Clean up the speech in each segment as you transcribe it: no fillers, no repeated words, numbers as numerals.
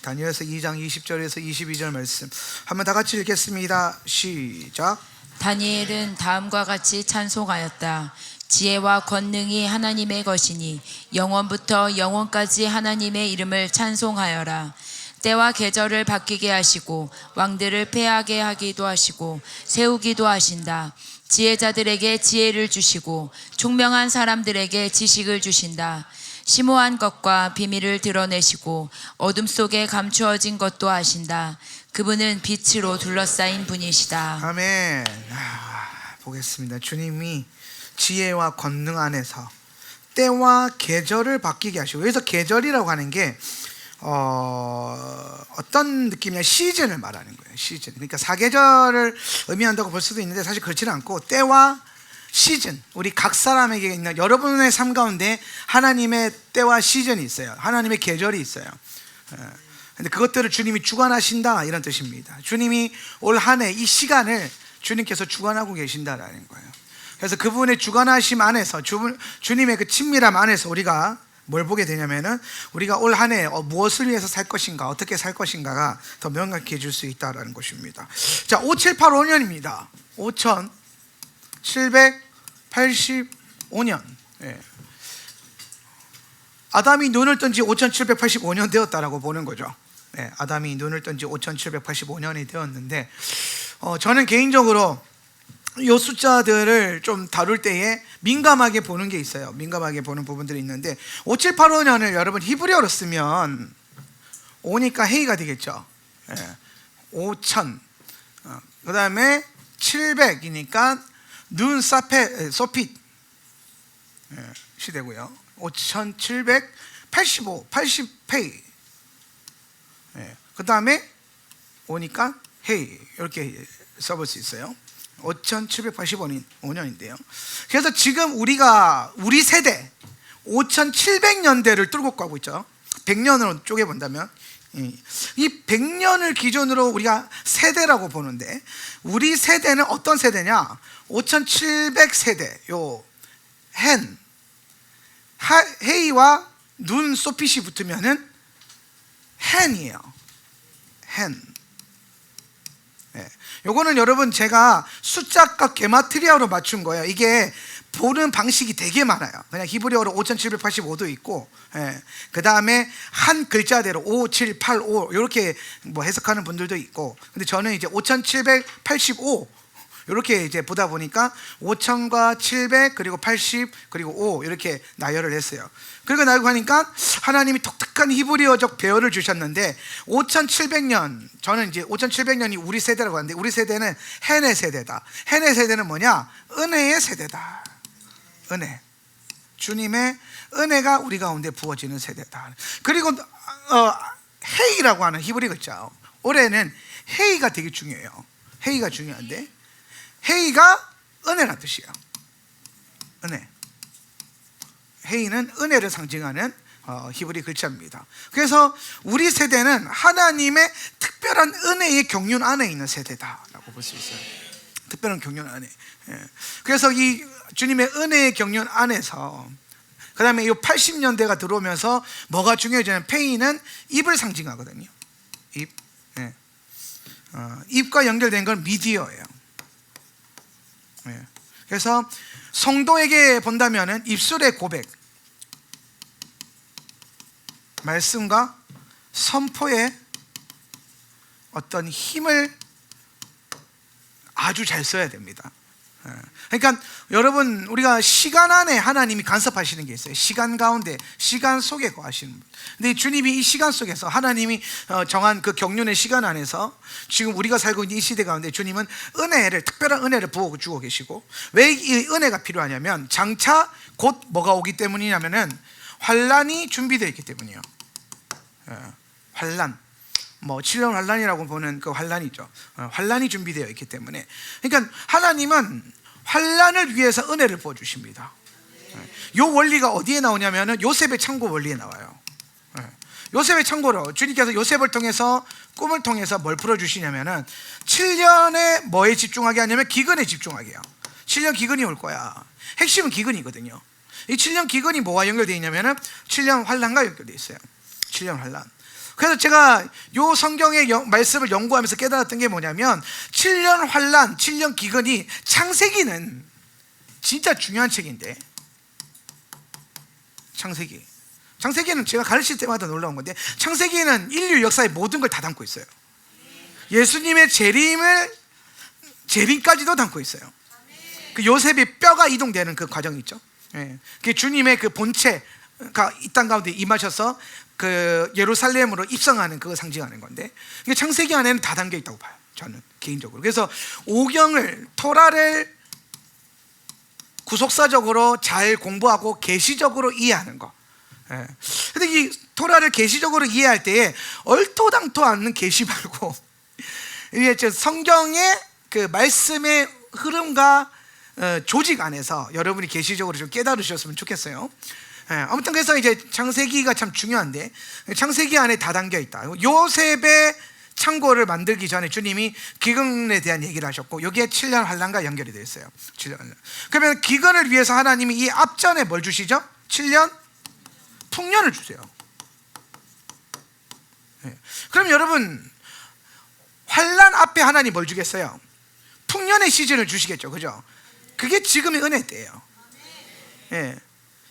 다니엘서 2장 20절에서 22절 말씀 한번 다 같이 읽겠습니다. 시작. 다니엘은 다음과 같이 찬송하였다. 지혜와 권능이 하나님의 것이니 영원부터 영원까지 하나님의 이름을 찬송하여라. 때와 계절을 바뀌게 하시고 왕들을 패하게 하기도 하시고 세우기도 하신다. 지혜자들에게 지혜를 주시고 총명한 사람들에게 지식을 주신다. 심오한 것과 비밀을 드러내시고 어둠 속에 감추어진 것도 아신다. 그분은 빛으로 둘러싸인 분이시다. 아멘. 보겠습니다. 주님이 지혜와 권능 안에서 때와 계절을 바뀌게 하시고, 여기서 계절이라고 하는 게 어떤 느낌이냐, 시즌을 말하는 거예요. 시즌. 그러니까 사계절을 의미한다고 볼 수도 있는데 사실 그렇지는 않고, 때와 시즌, 우리 각 사람에게 있는, 여러분의 삶 가운데 하나님의 때와 시즌이 있어요. 하나님의 계절이 있어요. 근데 그것들을 주님이 주관하신다, 이런 뜻입니다. 주님이 올 한 해 이 시간을 주님께서 주관하고 계신다라는 거예요. 그래서 그분의 주관하심 안에서, 주님의 그 친밀함 안에서 우리가 뭘 보게 되냐면은, 우리가 올 한 해 무엇을 위해서 살 것인가, 어떻게 살 것인가가 더 명확해 질 수 있다라는 것입니다. 자, 5785년입니다. 5785년. 예. 아담이 눈을 뜬 지 5785년 되었다라고 보는 거죠. 예, 아담이 눈을 뜬 지 5785년이 되었는데, 저는 개인적으로 이 숫자들을 좀 다룰 때에 민감하게 보는 게 있어요. 민감하게 보는 부분들이 있는데, 5785년을 여러분 히브리어로 쓰면 5니까 헤이가 되겠죠. 5000, 그 다음에 700이니까 눈 소핏 시대고요. 5785, 80페이. 그 다음에 5니까 헤이, 이렇게 써볼 수 있어요. 5785년인데요. 그래서 지금 우리 세대 5700년대를 뚫고 가고 있죠. 100년으로 쪼개본다면, 이 100년을 기준으로 우리가 세대라고 보는데, 우리 세대는 어떤 세대냐? 5700세대. 요 헤이와 눈 소핏이 붙으면은 hen이에요. hen. 요거는 여러분 제가 숫자값 게마트리아로 맞춘 거예요. 이게 보는 방식이 되게 많아요. 그냥 히브리어로 5785도 있고, 그 다음에 한 글자대로 5785 이렇게 뭐 해석하는 분들도 있고, 근데 저는 이제 5785 이렇게 이제 보다 보니까 5000과 700 그리고 80 그리고 5 이렇게 나열을 했어요. 그리고 나열고 하니까 하나님이 독특한 히브리어적 배열을 주셨는데, 5700년, 저는 이제 5700년이 우리 세대라고 하는데, 우리 세대는 헨의 세대다. 헨의 세대는 뭐냐? 은혜의 세대다. 은혜, 주님의 은혜가 우리 가운데 부어지는 세대다. 그리고 헤이라고 하는 히브리 글자, 올해는 헤이가 되게 중요해요. 헤이가 중요한데, 헤이가 은혜란 뜻이에요. 은혜. 헤이는 은혜를 상징하는 히브리 글자입니다. 그래서 우리 세대는 하나님의 특별한 은혜의 경륜 안에 있는 세대다라고 볼 수 있어요. 특별한 경륜 안에. 그래서 이 주님의 은혜의 경륜 안에서, 그 다음에 이 80년대가 들어오면서 뭐가 중요해지냐면, 페이는 입을 상징하거든요. 입. 입과 연결된 건 미디어예요. 그래서 성도에게 본다면은 입술의 고백, 말씀과 선포의 어떤 힘을 아주 잘 써야 됩니다. 그러니까 여러분, 우리가 시간 안에 하나님이 간섭하시는 게 있어요. 시간 가운데, 시간 속에 거하시는 분. 근데 주님이 이 시간 속에서, 하나님이 정한 그 경륜의 시간 안에서 지금 우리가 살고 있는 이 시대 가운데 주님은 특별한 은혜를 부어주고 계시고, 왜 이 은혜가 필요하냐면, 장차 곧 뭐가 오기 때문이냐면은 환란이 준비되어 있기 때문이에요. 환란, 뭐 7년 환란이라고 보는 그 환란이죠. 환란이 준비되어 있기 때문에, 그러니까 하나님은 환란을 위해서 은혜를 부어주십니다. 요 원리가 어디에 나오냐면은 요셉의 창고 원리에 나와요. 요셉의 창고로 주님께서 요셉을 통해서, 꿈을 통해서 뭘 풀어주시냐면은 7년에 뭐에 집중하게 하냐면 기근에 집중하게 해요. 7년 기근이 올 거야. 핵심은 기근이거든요. 이 7년 기근이 뭐와 연결되어 있냐면은 7년 환란과 연결되어 있어요. 7년 환란. 그래서 제가 요 성경의 말씀을 연구하면서 깨달았던 게 뭐냐면 7년 환란, 7년 기근이 창세기는 진짜 중요한 책인데, 창세기는 제가 가르칠 때마다 놀라운 건데, 창세기는 인류 역사의 모든 걸 다 담고 있어요. 예수님의 재림까지도 담고 있어요. 그 요셉의 뼈가 이동되는 그 과정이 있죠. 그게 주님의 그 본체가 이 땅 가운데 임하셔서 그 예루살렘으로 입성하는 그거 상징하는 건데, 이게 창세기 안에는 다 담겨 있다고 봐요, 저는 개인적으로. 그래서 오경을, 토라를 구속사적으로 잘 공부하고 계시적으로 이해하는 거. 근데 이 토라를 계시적으로 이해할 때에 얼토당토 않는 계시 말고 이게 성경의 그 말씀의 흐름과 조직 안에서 여러분이 계시적으로 좀 깨달으셨으면 좋겠어요. 아무튼 그래서 이제 창세기가 참 중요한데, 창세기 안에 다 담겨 있다. 요셉의 창고를 만들기 전에 주님이 기근에 대한 얘기를 하셨고, 여기에 7년 환란과 연결이 되어 있어요. 7년 환란. 그러면 기근을 위해서 하나님이 이 앞전에 뭘 주시죠? 7년 풍년을 주세요. 그럼 여러분, 환란 앞에 하나님 뭘 주겠어요? 풍년의 시즌을 주시겠죠, 그죠? 그게 지금의 은혜 때예요.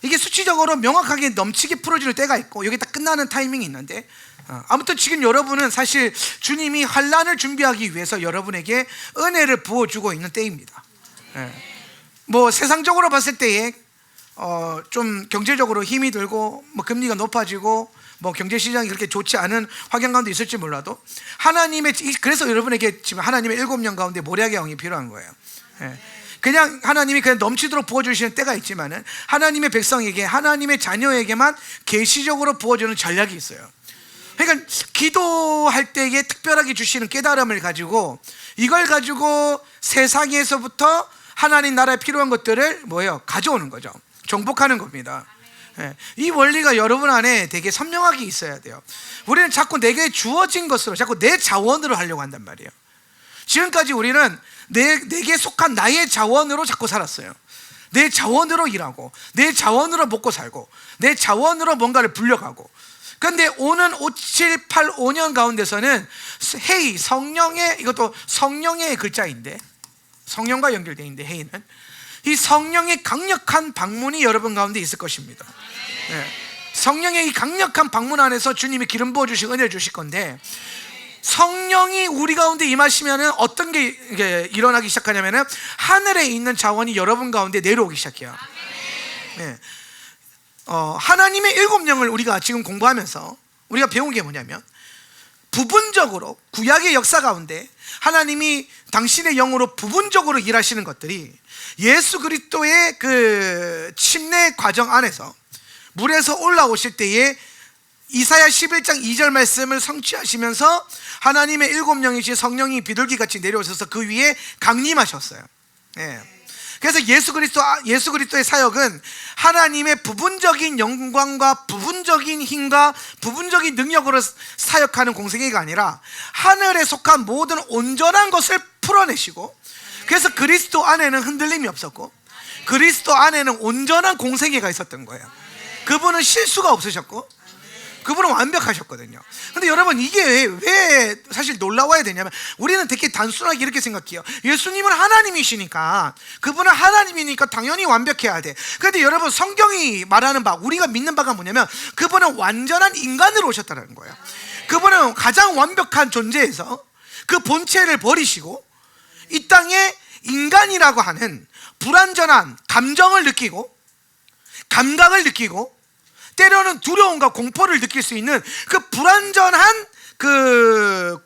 이게 수치적으로 명확하게 넘치게 풀어지는 때가 있고, 여기 딱 끝나는 타이밍이 있는데, 아무튼 지금 여러분은 사실 주님이 환란을 준비하기 위해서 여러분에게 은혜를 부어주고 있는 때입니다. 뭐 세상적으로 봤을 때에 좀 경제적으로 힘이 들고 뭐 금리가 높아지고 뭐 경제 시장이 그렇게 좋지 않은 환경 가운데 있을지 몰라도, 하나님의, 그래서 여러분에게 지금 하나님의 7년 가운데 모략의 영이 필요한 거예요. 그냥 하나님이 그냥 넘치도록 부어주시는 때가 있지만은, 하나님의 백성에게, 하나님의 자녀에게만 계시적으로 부어주는 전략이 있어요. 그러니까 기도할 때에 특별하게 주시는 깨달음을 가지고, 이걸 가지고 세상에서부터 하나님 나라에 필요한 것들을 뭐예요? 가져오는 거죠. 정복하는 겁니다. 이 원리가 여러분 안에 되게 선명하게 있어야 돼요. 우리는 자꾸 내게 주어진 것으로, 자꾸 내 자원으로 하려고 한단 말이에요. 지금까지 우리는 내게 속한 나의 자원으로 자꾸 살았어요. 내 자원으로 일하고, 내 자원으로 먹고 살고, 내 자원으로 뭔가를 불려가고. 그런데 오는 5, 7, 8, 5년 가운데서는 헤이, 성령의, 이것도 성령의 글자인데, 성령과 연결되어 있는데, 헤이는 이 성령의 강력한 방문이 여러분 가운데 있을 것입니다. 성령의 이 강력한 방문 안에서 주님이 기름 부어주시고 은혜를 주실 건데, 성령이 우리 가운데 임하시면은 어떤 게 일어나기 시작하냐면은, 하늘에 있는 자원이 여러분 가운데 내려오기 시작해요. 하나님의 7영을 우리가 지금 공부하면서 우리가 배운 게 뭐냐면, 부분적으로 구약의 역사 가운데 하나님이 당신의 영으로 부분적으로 일하시는 것들이 예수 그리스도의 그 침례 과정 안에서 물에서 올라오실 때에 이사야 11장 2절 말씀을 성취하시면서 하나님의 7영이신 성령이 비둘기같이 내려오셔서 그 위에 강림하셨어요. 그래서 예수 그리스도의 사역은 하나님의 부분적인 영광과 부분적인 힘과 부분적인 능력으로 사역하는 공생애가 아니라, 하늘에 속한 모든 온전한 것을 풀어내시고, 그래서 그리스도 안에는 흔들림이 없었고, 그리스도 안에는 온전한 공생애가 있었던 거예요. 그분은 실수가 없으셨고, 그분은 완벽하셨거든요. 근데 여러분, 이게 왜 사실 놀라워야 되냐면, 우리는 되게 단순하게 이렇게 생각해요. 예수님은 하나님이시니까, 그분은 하나님이니까 당연히 완벽해야 돼. 그런데 여러분, 성경이 말하는 바, 우리가 믿는 바가 뭐냐면, 그분은 완전한 인간으로 오셨다는 거예요. 그분은 가장 완벽한 존재에서 그 본체를 버리시고 이 땅에 인간이라고 하는 불완전한 감정을 느끼고, 감각을 느끼고, 때로는 두려움과 공포를 느낄 수 있는 그 불완전한 그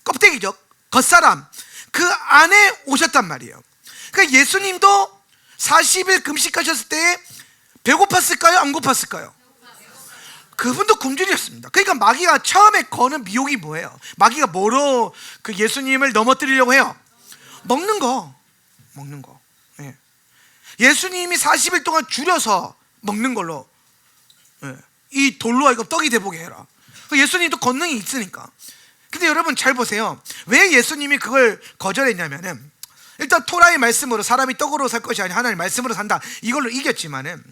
껍데기죠, 겉사람, 그 안에 오셨단 말이에요. 그러니까 예수님도 40일 금식하셨을 때 배고팠을까요? 안 고팠을까요? 그분도 굶주렸습니다. 그러니까 마귀가 처음에 거는 미혹이 뭐예요? 마귀가 뭐로 그 예수님을 넘어뜨리려고 해요? 먹는 거. 예수님이 40일 동안 줄여서 먹는 걸로, 이 돌로 이거 떡이 되보게 해라. 예수님도 권능이 있으니까. 근데 여러분 잘 보세요. 왜 예수님이 그걸 거절했냐면은, 일단 토라의 말씀으로 사람이 떡으로 살 것이 아니라 하나님의 말씀으로 산다, 이걸로 이겼지만은,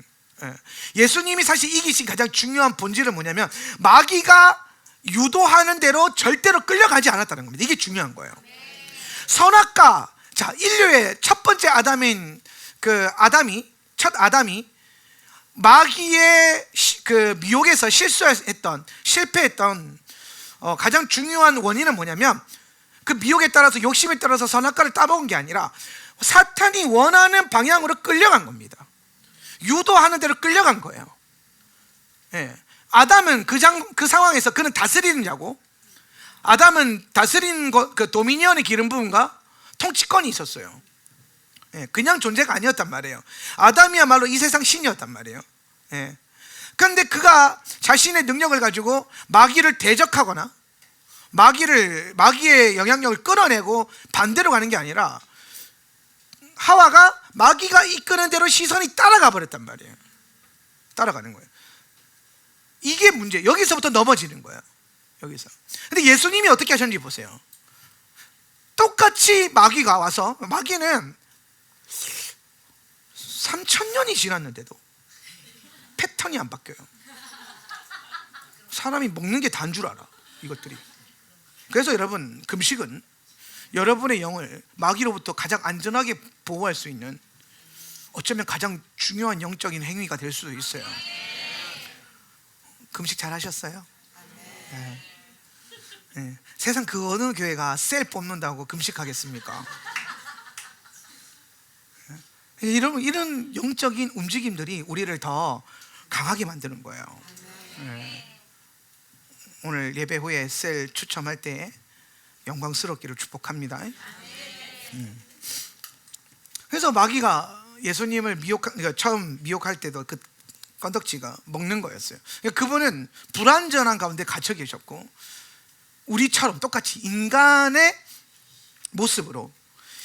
예수님이 사실 이기신 가장 중요한 본질은 뭐냐면 마귀가 유도하는 대로 절대로 끌려가지 않았다는 겁니다. 이게 중요한 거예요. 선악과, 자, 인류의 첫 번째 아담인 첫 아담이 마귀의 그 미혹에서 실패했던 가장 중요한 원인은 뭐냐면 그 미혹에 따라서 욕심에 따라서 선악과를 따먹은 게 아니라 사탄이 원하는 방향으로 끌려간 겁니다. 유도하는 대로 끌려간 거예요. 아담은 그 상황에서 그는 다스리는 자고, 아담은 다스리는 그 도미니언의 기름 부분과 통치권이 있었어요. 그냥 존재가 아니었단 말이에요. 아담이야말로 이 세상 신이었단 말이에요. 그런데 그가 자신의 능력을 가지고 마귀를 대적하거나 마귀의 영향력을 끌어내고 반대로 가는 게 아니라 하와가 마귀가 이끄는 대로 시선이 따라가 버렸단 말이에요. 따라가는 거예요. 이게 문제. 여기서부터 넘어지는 거예요. 여기서. 근데 예수님이 어떻게 하셨는지 보세요. 똑같이 마귀가 와서, 마귀는 3000년이 지났는데도 패턴이 안 바뀌어요. 사람이 먹는 게 다인 줄 알아, 이것들이. 그래서 여러분, 금식은 여러분의 영을 마귀로부터 가장 안전하게 보호할 수 있는, 어쩌면 가장 중요한 영적인 행위가 될 수도 있어요. 금식 잘 하셨어요? 세상 그 어느 교회가 셀 뽑는다고 금식하겠습니까? 이런 영적인 움직임들이 우리를 더 강하게 만드는 거예요. 오늘 예배 후에 셀 추첨할 때 영광스럽기를 축복합니다. 그래서 마귀가 예수님을 그러니까 처음 미혹할 때도 그 건덕지가 먹는 거였어요. 그러니까 그분은 불완전한 가운데 갇혀 계셨고, 우리처럼 똑같이 인간의 모습으로,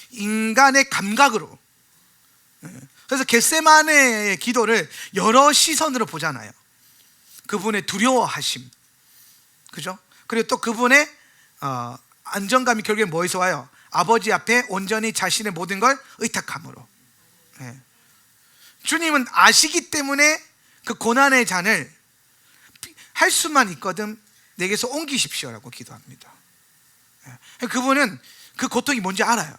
인간의 감각으로. 그래서 겟세마네의 기도를 여러 시선으로 보잖아요. 그분의 두려워하심, 그죠? 그리고 또 그분의 안정감이 결국에 뭐에서 와요? 아버지 앞에 온전히 자신의 모든 걸 의탁함으로. 주님은 아시기 때문에 그 고난의 잔을 할 수만 있거든 내게서 옮기십시오라고 기도합니다. 그분은 그 고통이 뭔지 알아요.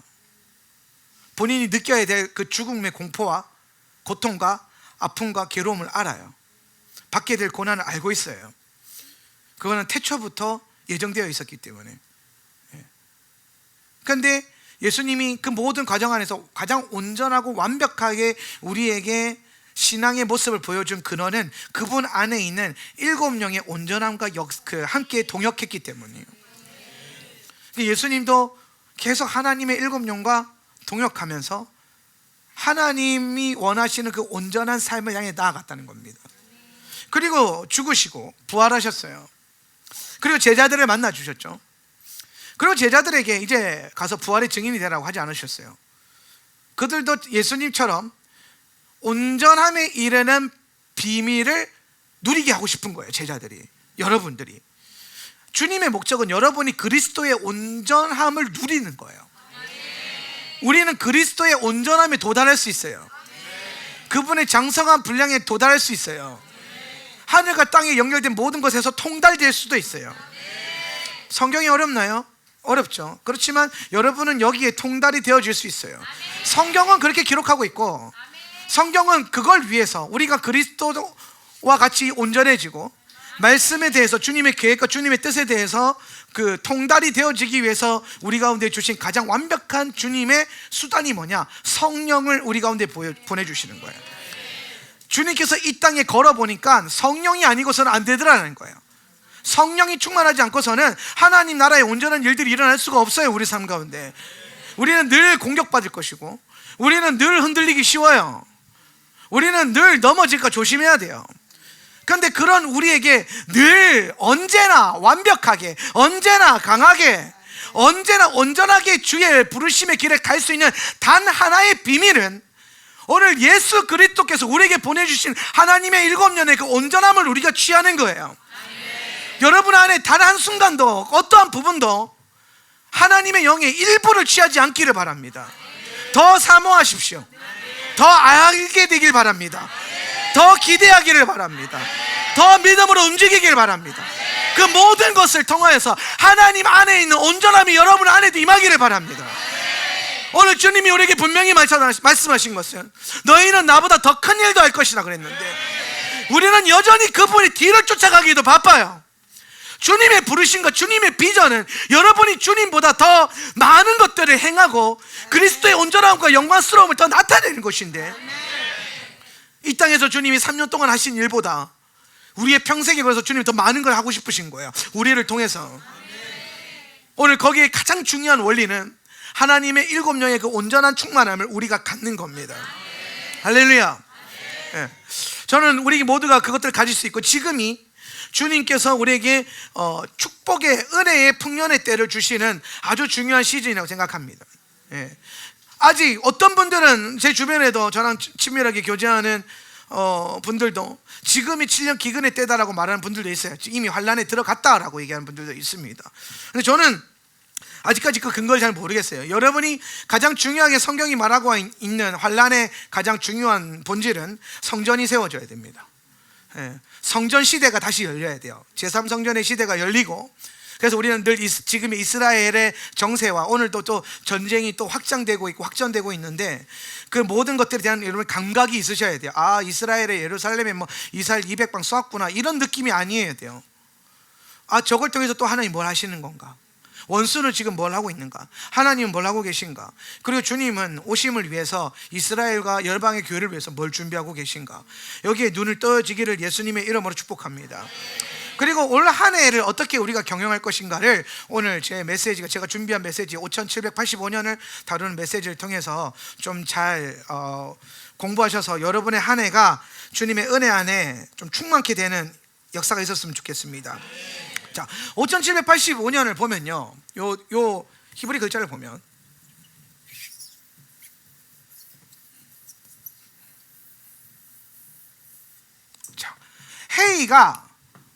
본인이 느껴야 될 그 죽음의 공포와 고통과 아픔과 괴로움을 알아요. 받게 될 고난을 알고 있어요. 그거는 태초부터 예정되어 있었기 때문에. 그런데 예수님이 그 모든 과정 안에서 가장 온전하고 완벽하게 우리에게 신앙의 모습을 보여준 근원은 그분 안에 있는 7영의 온전함과 함께 동역했기 때문이에요. 예수님도 계속 하나님의 7영과 동역하면서 하나님이 원하시는 그 온전한 삶을 향해 나아갔다는 겁니다. 그리고 죽으시고 부활하셨어요. 그리고 제자들을 만나 주셨죠. 그리고 제자들에게 이제 가서 부활의 증인이 되라고 하지 않으셨어요. 그들도 예수님처럼 온전함에 이르는 비밀을 누리게 하고 싶은 거예요. 제자들이, 여러분들이. 주님의 목적은 여러분이 그리스도의 온전함을 누리는 거예요. 우리는 그리스도의 온전함에 도달할 수 있어요. 그분의 장성한 분량에 도달할 수 있어요. 하늘과 땅에 연결된 모든 것에서 통달될 수도 있어요. 성경이 어렵나요? 어렵죠. 그렇지만 여러분은 여기에 통달이 되어질 수 있어요. 성경은 그렇게 기록하고 있고, 성경은 그걸 위해서 우리가 그리스도와 같이 온전해지고 말씀에 대해서, 주님의 계획과 주님의 뜻에 대해서 그 통달이 되어지기 위해서 우리 가운데 주신 가장 완벽한 주님의 수단이 뭐냐? 성령을 우리 가운데 보내주시는 거예요. 주님께서 이 땅에 걸어보니까 성령이 아니고서는 안 되더라는 거예요. 성령이 충만하지 않고서는 하나님 나라의 온전한 일들이 일어날 수가 없어요. 우리 삶 가운데 우리는 늘 공격받을 것이고, 우리는 늘 흔들리기 쉬워요. 우리는 늘 넘어질까 조심해야 돼요. 그런데 그런 우리에게 늘 언제나 완벽하게, 언제나 강하게, 언제나 온전하게 주의 부르심의 길에 갈 수 있는 단 하나의 비밀은 오늘 예수 그리스도께서 우리에게 보내주신 하나님의 7년의 그 온전함을 우리가 취하는 거예요. 여러분 안에 단 한순간도, 어떠한 부분도 하나님의 영의 일부를 취하지 않기를 바랍니다. 더 사모하십시오. 더 알게 되길 바랍니다. 더 기대하기를 바랍니다. 더 믿음으로 움직이길 바랍니다. 그 모든 것을 통하여서 하나님 안에 있는 온전함이 여러분 안에도 임하기를 바랍니다. 오늘 주님이 우리에게 분명히 말씀하신 것은 너희는 나보다 더 큰 일도 할 것이라 그랬는데 우리는 여전히 그분의 뒤를 쫓아가기도 바빠요. 주님의 부르심과 주님의 비전은 여러분이 주님보다 더 많은 것들을 행하고 그리스도의 온전함과 영광스러움을 더 나타내는 것인데, 이 땅에서 주님이 3년 동안 하신 일보다 우리의 평생에 걸어서 주님이 더 많은 걸 하고 싶으신 거예요. 우리를 통해서. 오늘 거기에 가장 중요한 원리는 하나님의 7영의 그 온전한 충만함을 우리가 갖는 겁니다. 할렐루야. 네. 저는 우리 모두가 그것들을 가질 수 있고, 지금이 주님께서 우리에게 축복의 은혜의 풍년의 때를 주시는 아주 중요한 시즌이라고 생각합니다. 예. 아직 어떤 분들은 제 주변에도 저랑 친밀하게 교제하는 분들도 지금이 7년 기근의 때다라고 말하는 분들도 있어요. 이미 환란에 들어갔다라고 얘기하는 분들도 있습니다. 근데 저는 아직까지 그 근거를 잘 모르겠어요. 여러분이 가장 중요하게 성경이 말하고 있는 환란의 가장 중요한 본질은 성전이 세워져야 됩니다. 예. 성전 시대가 다시 열려야 돼요. 제3성전의 시대가 열리고, 그래서 우리는 늘 지금의 이스라엘의 정세와 오늘도 또 전쟁이 또 확장되고 있고 확전되고 있는데, 그 모든 것들에 대한 여러분 감각이 있으셔야 돼요. 아, 이스라엘의 예루살렘에 뭐 이스라엘 200방 쏘았구나, 이런 느낌이 아니어야 돼요. 아, 저걸 통해서 또 하나님 뭘 하시는 건가? 원수는 지금 뭘 하고 있는가? 하나님은 뭘 하고 계신가? 그리고 주님은 오심을 위해서 이스라엘과 열방의 교회를 위해서 뭘 준비하고 계신가? 여기에 눈을 떠지기를 예수님의 이름으로 축복합니다. 그리고 올 한 해를 어떻게 우리가 경영할 것인가를 오늘 제 메시지가, 제가 준비한 메시지 5785년을 다루는 메시지를 통해서 좀 잘 공부하셔서 여러분의 한 해가 주님의 은혜 안에 좀 충만케 되는 역사가 있었으면 좋겠습니다. 자, 5785년을 보면요, 요 히브리 글자를 보면, 자, 해이가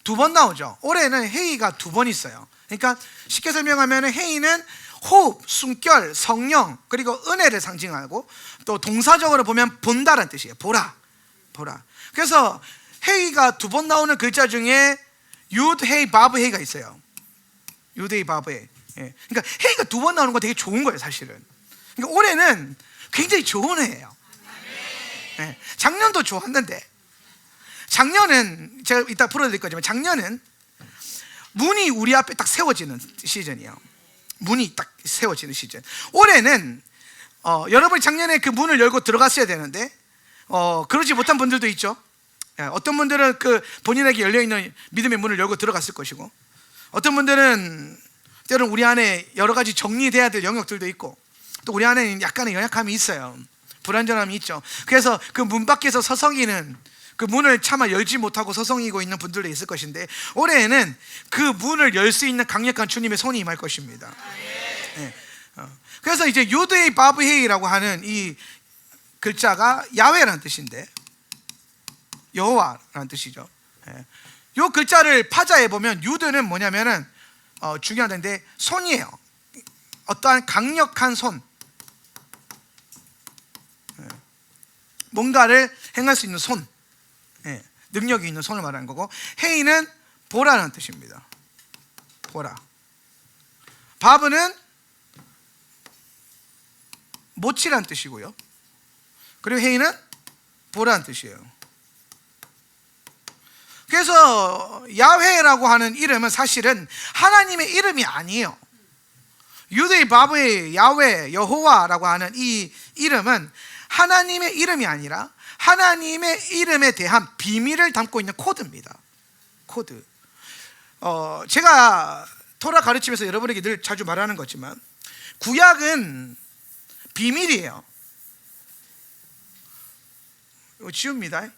2번 나오죠. 올해는 해이가 2번 있어요. 그러니까 쉽게 설명하면 해이는 호흡, 숨결, 성령, 그리고 은혜를 상징하고, 또 동사적으로 보면 본다라는 뜻이에요. 보라. 그래서 해이가 2번 나오는 글자 중에 유드 헤이 바브 헤이가 있어요. 유드 헤이 바브 헤이. 예. 그러니까 헤이가 2번 나오는 거 되게 좋은 거예요, 사실은. 그러니까 올해는 굉장히 좋은 해예요. 예. 작년도 좋았는데, 작년은 제가 이따 풀어드릴 거지만, 작년은 문이 우리 앞에 딱 세워지는 시즌이에요. 문이 딱 세워지는 시즌. 올해는 여러분이 작년에 그 문을 열고 들어갔어야 되는데 그러지 못한 분들도 있죠. 어떤 분들은 그 본인에게 열려있는 믿음의 문을 열고 들어갔을 것이고, 어떤 분들은 때로는 우리 안에 여러 가지 정리돼야 될 영역들도 있고, 또 우리 안에 약간의 연약함이 있어요. 불안전함이 있죠. 그래서 그 문 밖에서 서성이는, 그 문을 차마 열지 못하고 서성이고 있는 분들도 있을 것인데, 올해에는 그 문을 열 수 있는 강력한 주님의 손이 임할 것입니다. 네. 그래서 이제 유드헤이 바브헤이라고 하는 이 글자가 야훼라는 뜻인데, 여호와라는 뜻이죠. 이 글자를 파자해 보면 유드는 뭐냐면은 중요한데 손이에요. 어떠한 강력한 손, 뭔가를 행할 수 있는 손, 능력이 있는 손을 말하는 거고, 헤이는 보라는 뜻입니다. 보라. 바브는 모치라는 뜻이고요. 그리고 헤이는 보라는 뜻이에요. 그래서 야훼라고 하는 이름은 사실은 하나님의 이름이 아니에요. 유드의 바브의 야훼, 여호와라고 하는 이 이름은 하나님의 이름이 아니라 하나님의 이름에 대한 비밀을 담고 있는 코드입니다. 코드. 제가 토라 가르치면서 여러분에게 늘 자주 말하는 거지만, 구약은 비밀이에요. 이거 지웁니다.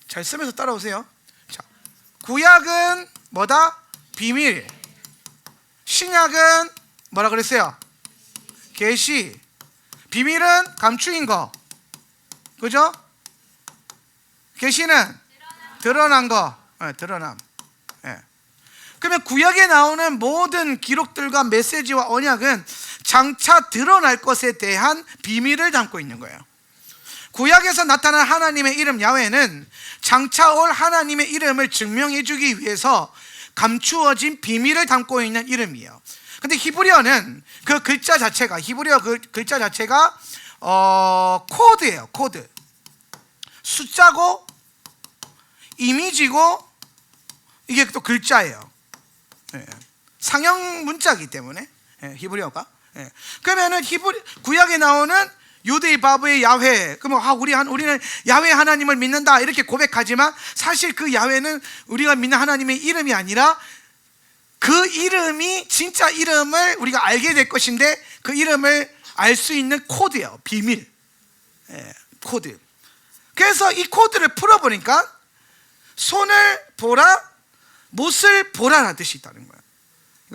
잘 쓰면서 따라오세요. 자, 구약은 뭐다? 비밀. 신약은 뭐라 그랬어요? 계시. 비밀은 감추인 거, 그죠? 계시는 드러난 거, 드러남. 그러면 구약에 나오는 모든 기록들과 메시지와 언약은 장차 드러날 것에 대한 비밀을 담고 있는 거예요. 구약에서 나타난 하나님의 이름 야훼는 장차 올 하나님의 이름을 증명해 주기 위해서 감추어진 비밀을 담고 있는 이름이에요. 근데 히브리어는 그 글자 자체가, 히브리어 그 글자 자체가 코드예요. 코드. 숫자고 이미지고 이게 또 글자예요. 상형 문자이기 때문에 히브리어가. 그러면은 구약에 나오는 유대의 바브의 야훼, 그러면 우리는 야훼 하나님을 믿는다 이렇게 고백하지만 사실 그 야훼는 우리가 믿는 하나님의 이름이 아니라 그 이름이 진짜 이름을 우리가 알게 될 것인데 그 이름을 알 수 있는 코드예요. 비밀. 코드. 그래서 이 코드를 풀어보니까 손을 보라, 못을 보라라는 뜻이 있다는 거예요.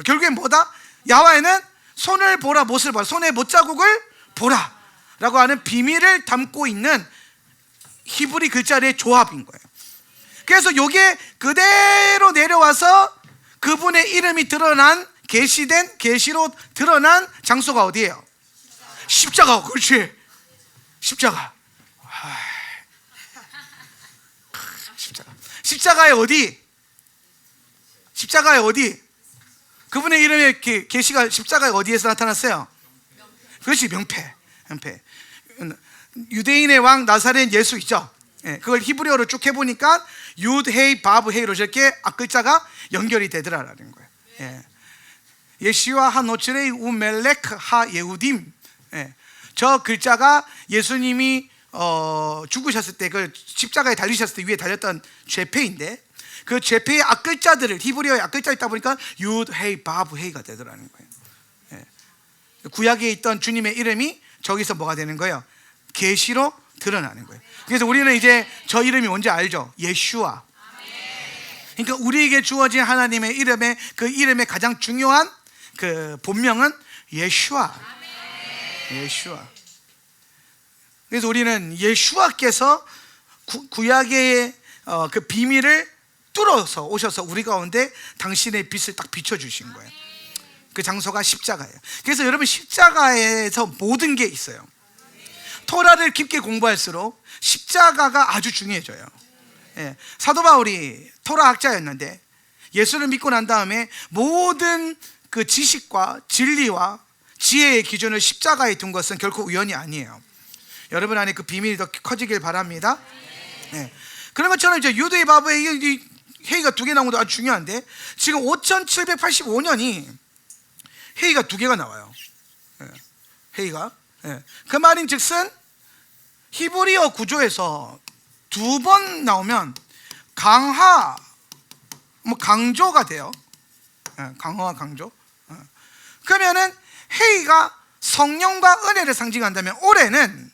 결국엔 뭐다? 야훼는 손을 보라, 못을 보라, 손의 못자국을 보라 라고 하는 비밀을 담고 있는 히브리 글자의 조합인 거예요. 그래서 이게 그대로 내려와서 그분의 이름이 드러난, 계시로 드러난 장소가 어디예요? 십자가. 그렇지, 십자가. 십자가의 어디? 십자가의 어디? 그분의 이름의 계시가 십자가의 어디에서 나타났어요? 그렇지, 명패. 유대인의 왕 나사렛 예수 있죠? 그걸 히브리어로 쭉 해보니까 유드 헤이 바브 헤이로 저렇게 앞글자가 연결이 되더라라는 거예요. 예시와 하노츠레이 우멜렉 하 예후딤. 저 글자가 예수님이 죽으셨을 때, 그 십자가에 달리셨을 때 위에 달렸던 죄패인데 그 죄패의 앞글자들을 히브리어의 앞글자 있다 보니까 유드 헤이 바브 헤이가 되더라는 거예요. 구약에 있던 주님의 이름이 저기서 뭐가 되는 거예요? 계시로 드러나는 거예요. 그래서 우리는 이제 저 이름이 뭔지 알죠? 예슈아. 그러니까 우리에게 주어진 하나님의 이름의 그 이름의 가장 중요한 그 본명은 예슈아. 예슈아. 그래서 우리는 예슈아께서 구약의 그 비밀을 뚫어서 오셔서 우리 가운데 당신의 빛을 딱 비춰주신 거예요. 그 장소가 십자가예요. 그래서 여러분, 십자가에서 모든 게 있어요. 토라를 깊게 공부할수록 십자가가 아주 중요해져요. 사도 바울이 토라 학자였는데 예수를 믿고 난 다음에 모든 그 지식과 진리와 지혜의 기준을 십자가에 둔 것은 결코 우연이 아니에요. 여러분 안에 그 비밀이 더 커지길 바랍니다. 그런 것처럼 이제 유대의 바브의 회의가 두 개 나온 것도 아주 중요한데 지금 5785년이 회의가 두 개가 나와요. 회의가. 그 말인 즉슨 히브리어 구조에서 두 번 나오면 강조가 돼요. 강화와 강조. 그러면은 회의가 성령과 은혜를 상징한다면 올해는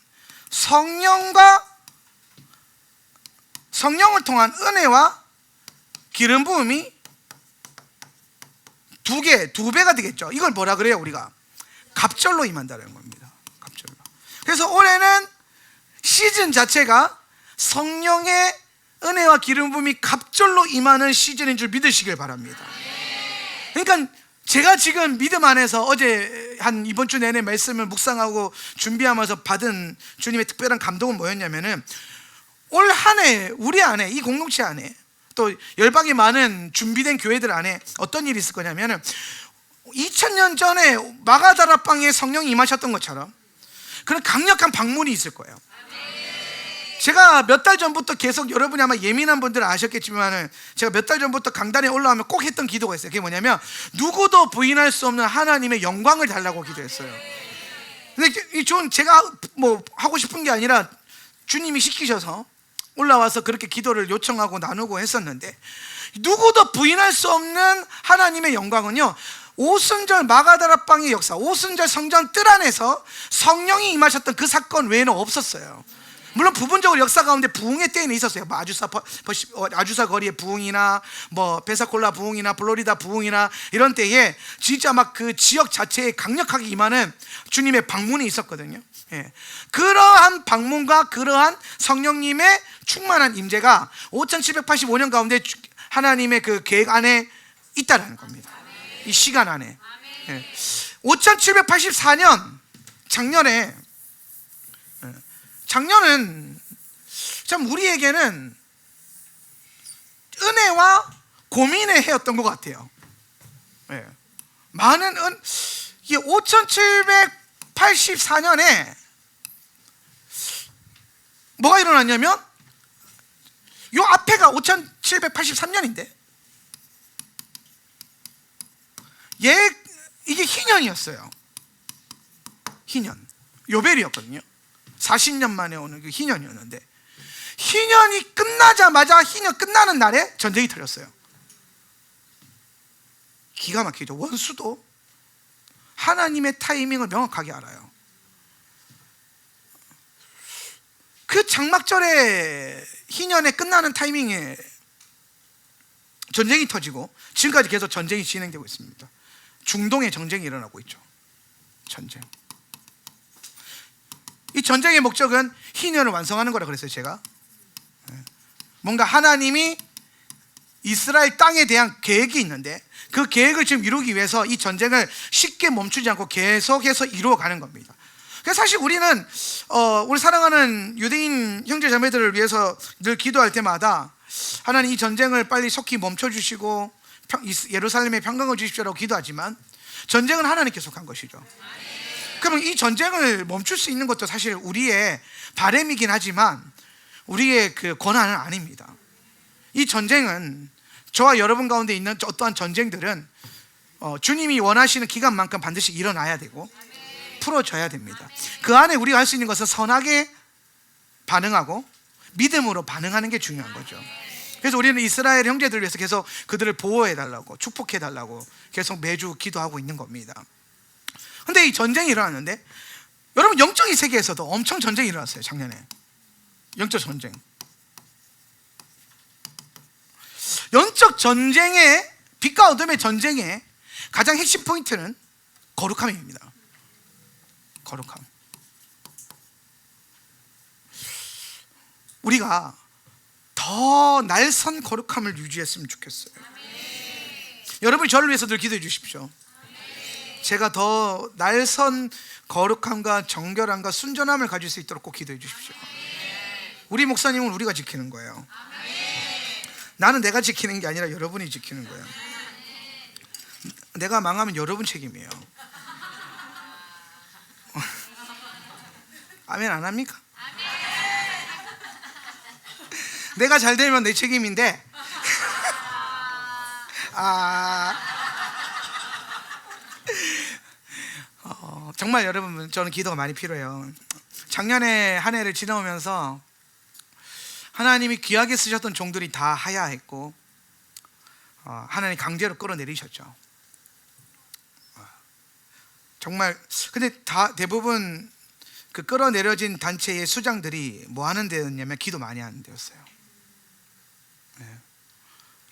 성령을 통한 은혜와 기름 부음이 두 배가 되겠죠. 이걸 뭐라 그래요? 우리가 갑절로 임한다는 겁니다. 갑절로. 그래서 올해는 시즌 자체가 성령의 은혜와 기름 부음이 갑절로 임하는 시즌인 줄 믿으시길 바랍니다. 그러니까 제가 지금 믿음 안에서 어제 한 이번 주 내내 말씀을 묵상하고 준비하면서 받은 주님의 특별한 감동은 뭐였냐면은 올 한 해 우리 안에, 이 공동체 안에, 또 열방이 많은 준비된 교회들 안에 어떤 일이 있을 거냐면은 2000년 전에 마가다라방에 성령이 임하셨던 것처럼 그런 강력한 방문이 있을 거예요. 제가 몇 달 전부터 계속, 여러분이 아마 예민한 분들은 아셨겠지만 제가 몇 달 전부터 강단에 올라오면 꼭 했던 기도가 있어요. 그게 뭐냐면 누구도 부인할 수 없는 하나님의 영광을 달라고 기도했어요. 근데 제가 뭐 하고 싶은 게 아니라 주님이 시키셔서 올라와서 그렇게 기도를 요청하고 나누고 했었는데, 누구도 부인할 수 없는 하나님의 영광은요, 오순절 마가다라방의 역사, 오순절 성전 뜰 안에서 성령이 임하셨던 그 사건 외에는 없었어요. 물론 부분적으로 역사 가운데 부흥의 때에는 있었어요. 뭐 아주사 거리의 부흥이나 뭐 펜사콜라 부흥이나 플로리다 부흥이나 이런 때에 진짜 막 그 지역 자체에 강력하게 임하는 주님의 방문이 있었거든요. 그러한 방문과 그러한 성령님의 충만한 임재가 5785년 가운데 하나님의 그 계획 안에 있다는 겁니다. 이 시간 안에. 5784년 작년에 작년은 참 우리에게는 은혜와 고민의 해였던 것 같아요. 네. 많은 이게 5784년에 뭐가 일어났냐면 요 앞에가 5783년인데 이게 희년이었어요. 희년 요벨이었거든요. 40년 만에 오는 그 희년이었는데, 희년이 끝나자마자 희년 끝나는 날에 전쟁이 터졌어요. 기가 막히죠. 원수도 하나님의 타이밍을 명확하게 알아요. 그 장막절에 희년에 끝나는 타이밍에 전쟁이 터지고 지금까지 계속 전쟁이 진행되고 있습니다. 중동에 전쟁이 일어나고 있죠. 전쟁. 이 전쟁의 목적은 희년을 완성하는 거라 그랬어요. 제가 뭔가 하나님이 이스라엘 땅에 대한 계획이 있는데 그 계획을 지금 이루기 위해서 이 전쟁을 쉽게 멈추지 않고 계속해서 이루어가는 겁니다. 그래서 사실 우리는 우리 사랑하는 유대인 형제 자매들을 위해서 늘 기도할 때마다 하나님 이 전쟁을 빨리 속히 멈춰주시고 예루살렘에 평강을 주십시오라고 기도하지만 전쟁은 하나님께서 한 것이죠. 그러면 이 전쟁을 멈출 수 있는 것도 사실 우리의 바람이긴 하지만 우리의 그 권한은 아닙니다. 이 전쟁은 저와 여러분 가운데 있는 어떠한 전쟁들은 주님이 원하시는 기간만큼 반드시 일어나야 되고 풀어져야 됩니다. 그 안에 우리가 할 수 있는 것은 선하게 반응하고 믿음으로 반응하는 게 중요한 거죠. 그래서 우리는 이스라엘 형제들을 위해서 계속 그들을 보호해달라고 축복해달라고 계속 매주 기도하고 있는 겁니다. 근데 이 전쟁이 일어났는데 여러분 영적인 세계에서도 엄청 전쟁이 일어났어요. 작년에 영적 전쟁. 영적 전쟁의 빛과 어둠의 전쟁의 가장 핵심 포인트는 거룩함입니다. 거룩함. 우리가 더 날선 거룩함을 유지했으면 좋겠어요. 여러분이 저를 위해서 늘 기도해 주십시오. 제가 더 날선 거룩함과 정결함과 순전함을 가질 수 있도록 꼭 기도해 주십시오. 우리 목사님은 우리가 지키는 거예요. 나는 내가 지키는 게 아니라 여러분이 지키는 거예요. 내가 망하면 여러분 책임이에요. 아멘 안 합니까? 내가 잘 되면 내 책임인데 정말 여러분 저는 기도가 많이 필요해요. 작년에 한 해를 지나오면서 하나님이 귀하게 쓰셨던 종들이 다 하야했고 하나님 강제로 끌어내리셨죠. 정말 근데 대부분 그 끌어내려진 단체의 수장들이 뭐 하는 데였냐면 기도 많이 하는 데였어요.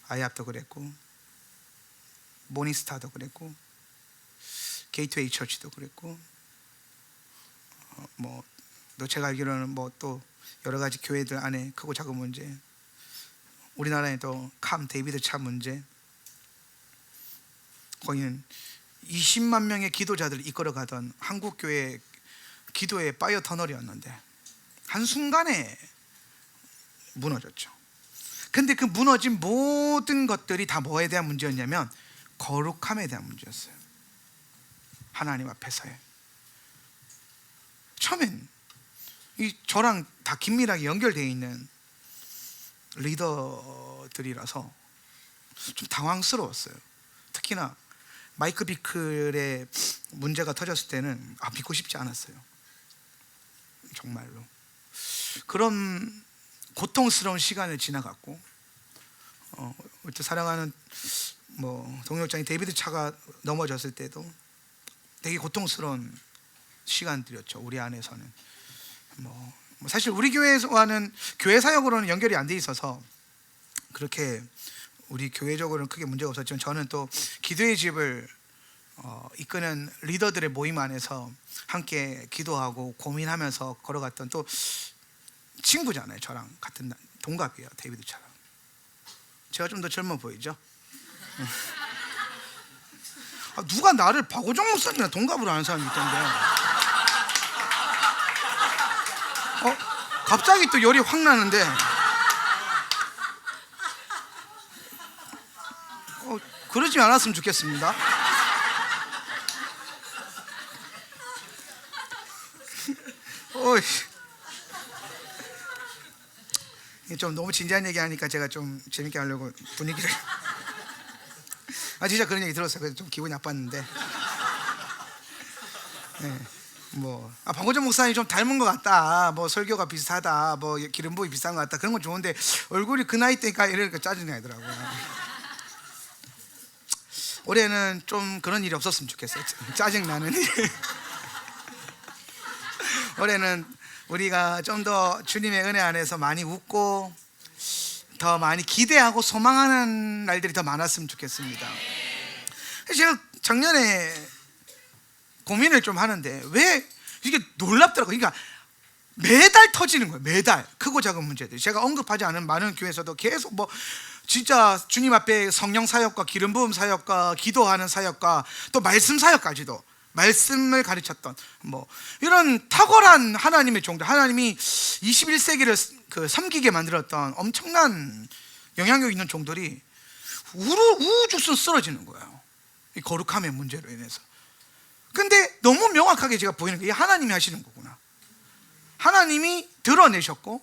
아이압도 그랬고 모닝스타도 그랬고 게이트웨이 처치도 그랬고 뭐 또 제가 알기로는 뭐 또 여러 가지 교회들 안에 크고 작은 문제, 우리나라에도 데이비드 차 문제, 거기는 20만 명의 기도자들을 이끌어가던 한국교회 기도의 파이어 터널이었는데 한순간에 무너졌죠. 근데 그 무너진 모든 것들이 다 뭐에 대한 문제였냐면 거룩함에 대한 문제였어요. 하나님 앞에서의. 처음엔 저랑 다 긴밀하게 연결되어 있는 리더들이라서 좀 당황스러웠어요. 특히나 마이크 비클의 문제가 터졌을 때는 믿고 싶지 않았어요. 정말로 그런 고통스러운 시간을 지나갔고 우리 또 사랑하는 동역장인 데이비드 차가 넘어졌을 때도 되게 고통스러운 시간들이었죠. 우리 안에서는 사실 우리 교회와는 교회 사역으로는 연결이 안 돼 있어서 그렇게 우리 교회적으로는 크게 문제가 없었지만 저는 또 기도의 집을 이끄는 리더들의 모임 안에서 함께 기도하고 고민하면서 걸어갔던 또 친구잖아요. 저랑 같은 동갑이에요. 데이비드 차랑. 제가 좀 더 젊어 보이죠? 누가 나를 박오정 목사님이랑 동갑으로 아는 사람이 있던데 갑자기 또 열이 확 나는데 그러지 않았으면 좋겠습니다. 좀 너무 진지한 얘기 하니까 제가 좀 재밌게 하려고 분위기를 진짜 그런 얘기 들었어요. 그래서 좀 기분이 나빴는데 박호정 목사님 좀 닮은 것 같다, 뭐 설교가 비슷하다, 뭐 기름 부이 비슷한 것 같다, 그런 건 좋은데 얼굴이 그 나이 때니까 이러니까 짜증이 나더라고요. 올해는 좀 그런 일이 없었으면 좋겠어요. 짜증나는 일. 올해는 우리가 좀 더 주님의 은혜 안에서 많이 웃고 더 많이 기대하고 소망하는 날들이 더 많았으면 좋겠습니다. 제가 작년에 고민을 좀 하는데 왜 이게 놀랍더라고요. 그러니까 매달 터지는 거예요. 매달 크고 작은 문제들. 제가 언급하지 않은 많은 교회에서도 계속 뭐 진짜 주님 앞에 성령 사역과 기름 부음 사역과 기도하는 사역과 또 말씀 사역까지도, 말씀을 가르쳤던 뭐 이런 탁월한 하나님의 종들, 하나님이 21세기를 섬기게 만들었던 엄청난 영향력 있는 종들이 우후죽순 쓰러지는 거예요. 이 거룩함의 문제로 인해서. 근데 너무 명확하게 제가 보이는 게 하나님이 하시는 거구나. 하나님이 드러내셨고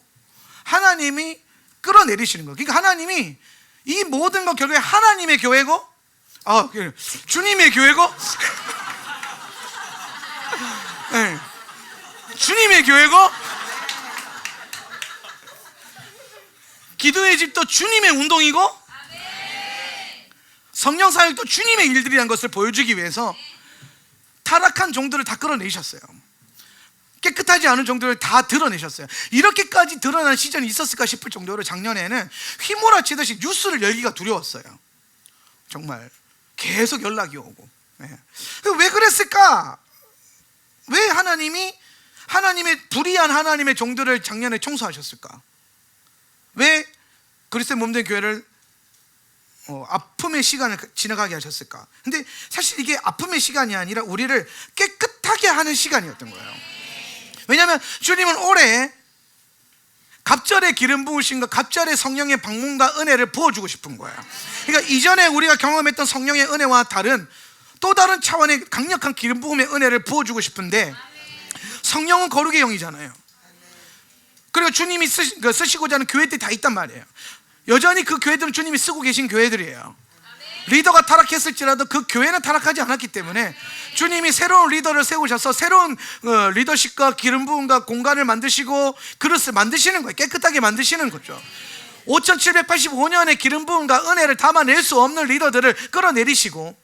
하나님이 끌어내리시는 거예요. 그러니까 하나님이 이 모든 것 결국에 하나님의 교회고 주님의 교회고 네. 주님의 교회고 기도의 집도 주님의 운동이고 성령 사역도 주님의 일들이라는 것을 보여주기 위해서 타락한 종들을 다 끌어내셨어요. 깨끗하지 않은 종들을 다 드러내셨어요. 이렇게까지 드러난 시즌이 있었을까 싶을 정도로 작년에는 휘몰아치듯이 뉴스를 열기가 두려웠어요. 정말 계속 연락이 오고. 왜 그랬을까? 왜 하나님의 불의한 하나님의 종들을 작년에 청소하셨을까? 왜 그리스도의 몸된 교회를 아픔의 시간을 지나가게 하셨을까? 근데 사실 이게 아픔의 시간이 아니라 우리를 깨끗하게 하는 시간이었던 거예요. 왜냐하면 주님은 올해 갑절의 기름 부으심과 갑절의 성령의 방문과 은혜를 부어주고 싶은 거예요. 그러니까 이전에 우리가 경험했던 성령의 은혜와 다른 또 다른 차원의 강력한 기름 부음의 은혜를 부어주고 싶은데, 성령은 거룩의 영이잖아요. 그리고 주님이 쓰시고자 하는 교회들이 다 있단 말이에요. 여전히 그 교회들은 주님이 쓰고 계신 교회들이에요. 리더가 타락했을지라도 그 교회는 타락하지 않았기 때문에 주님이 새로운 리더를 세우셔서 새로운 리더십과 기름 부음과 공간을 만드시고 그릇을 만드시는 거예요. 깨끗하게 만드시는 거죠. 5785년의 기름 부음과 은혜를 담아낼 수 없는 리더들을 끌어내리시고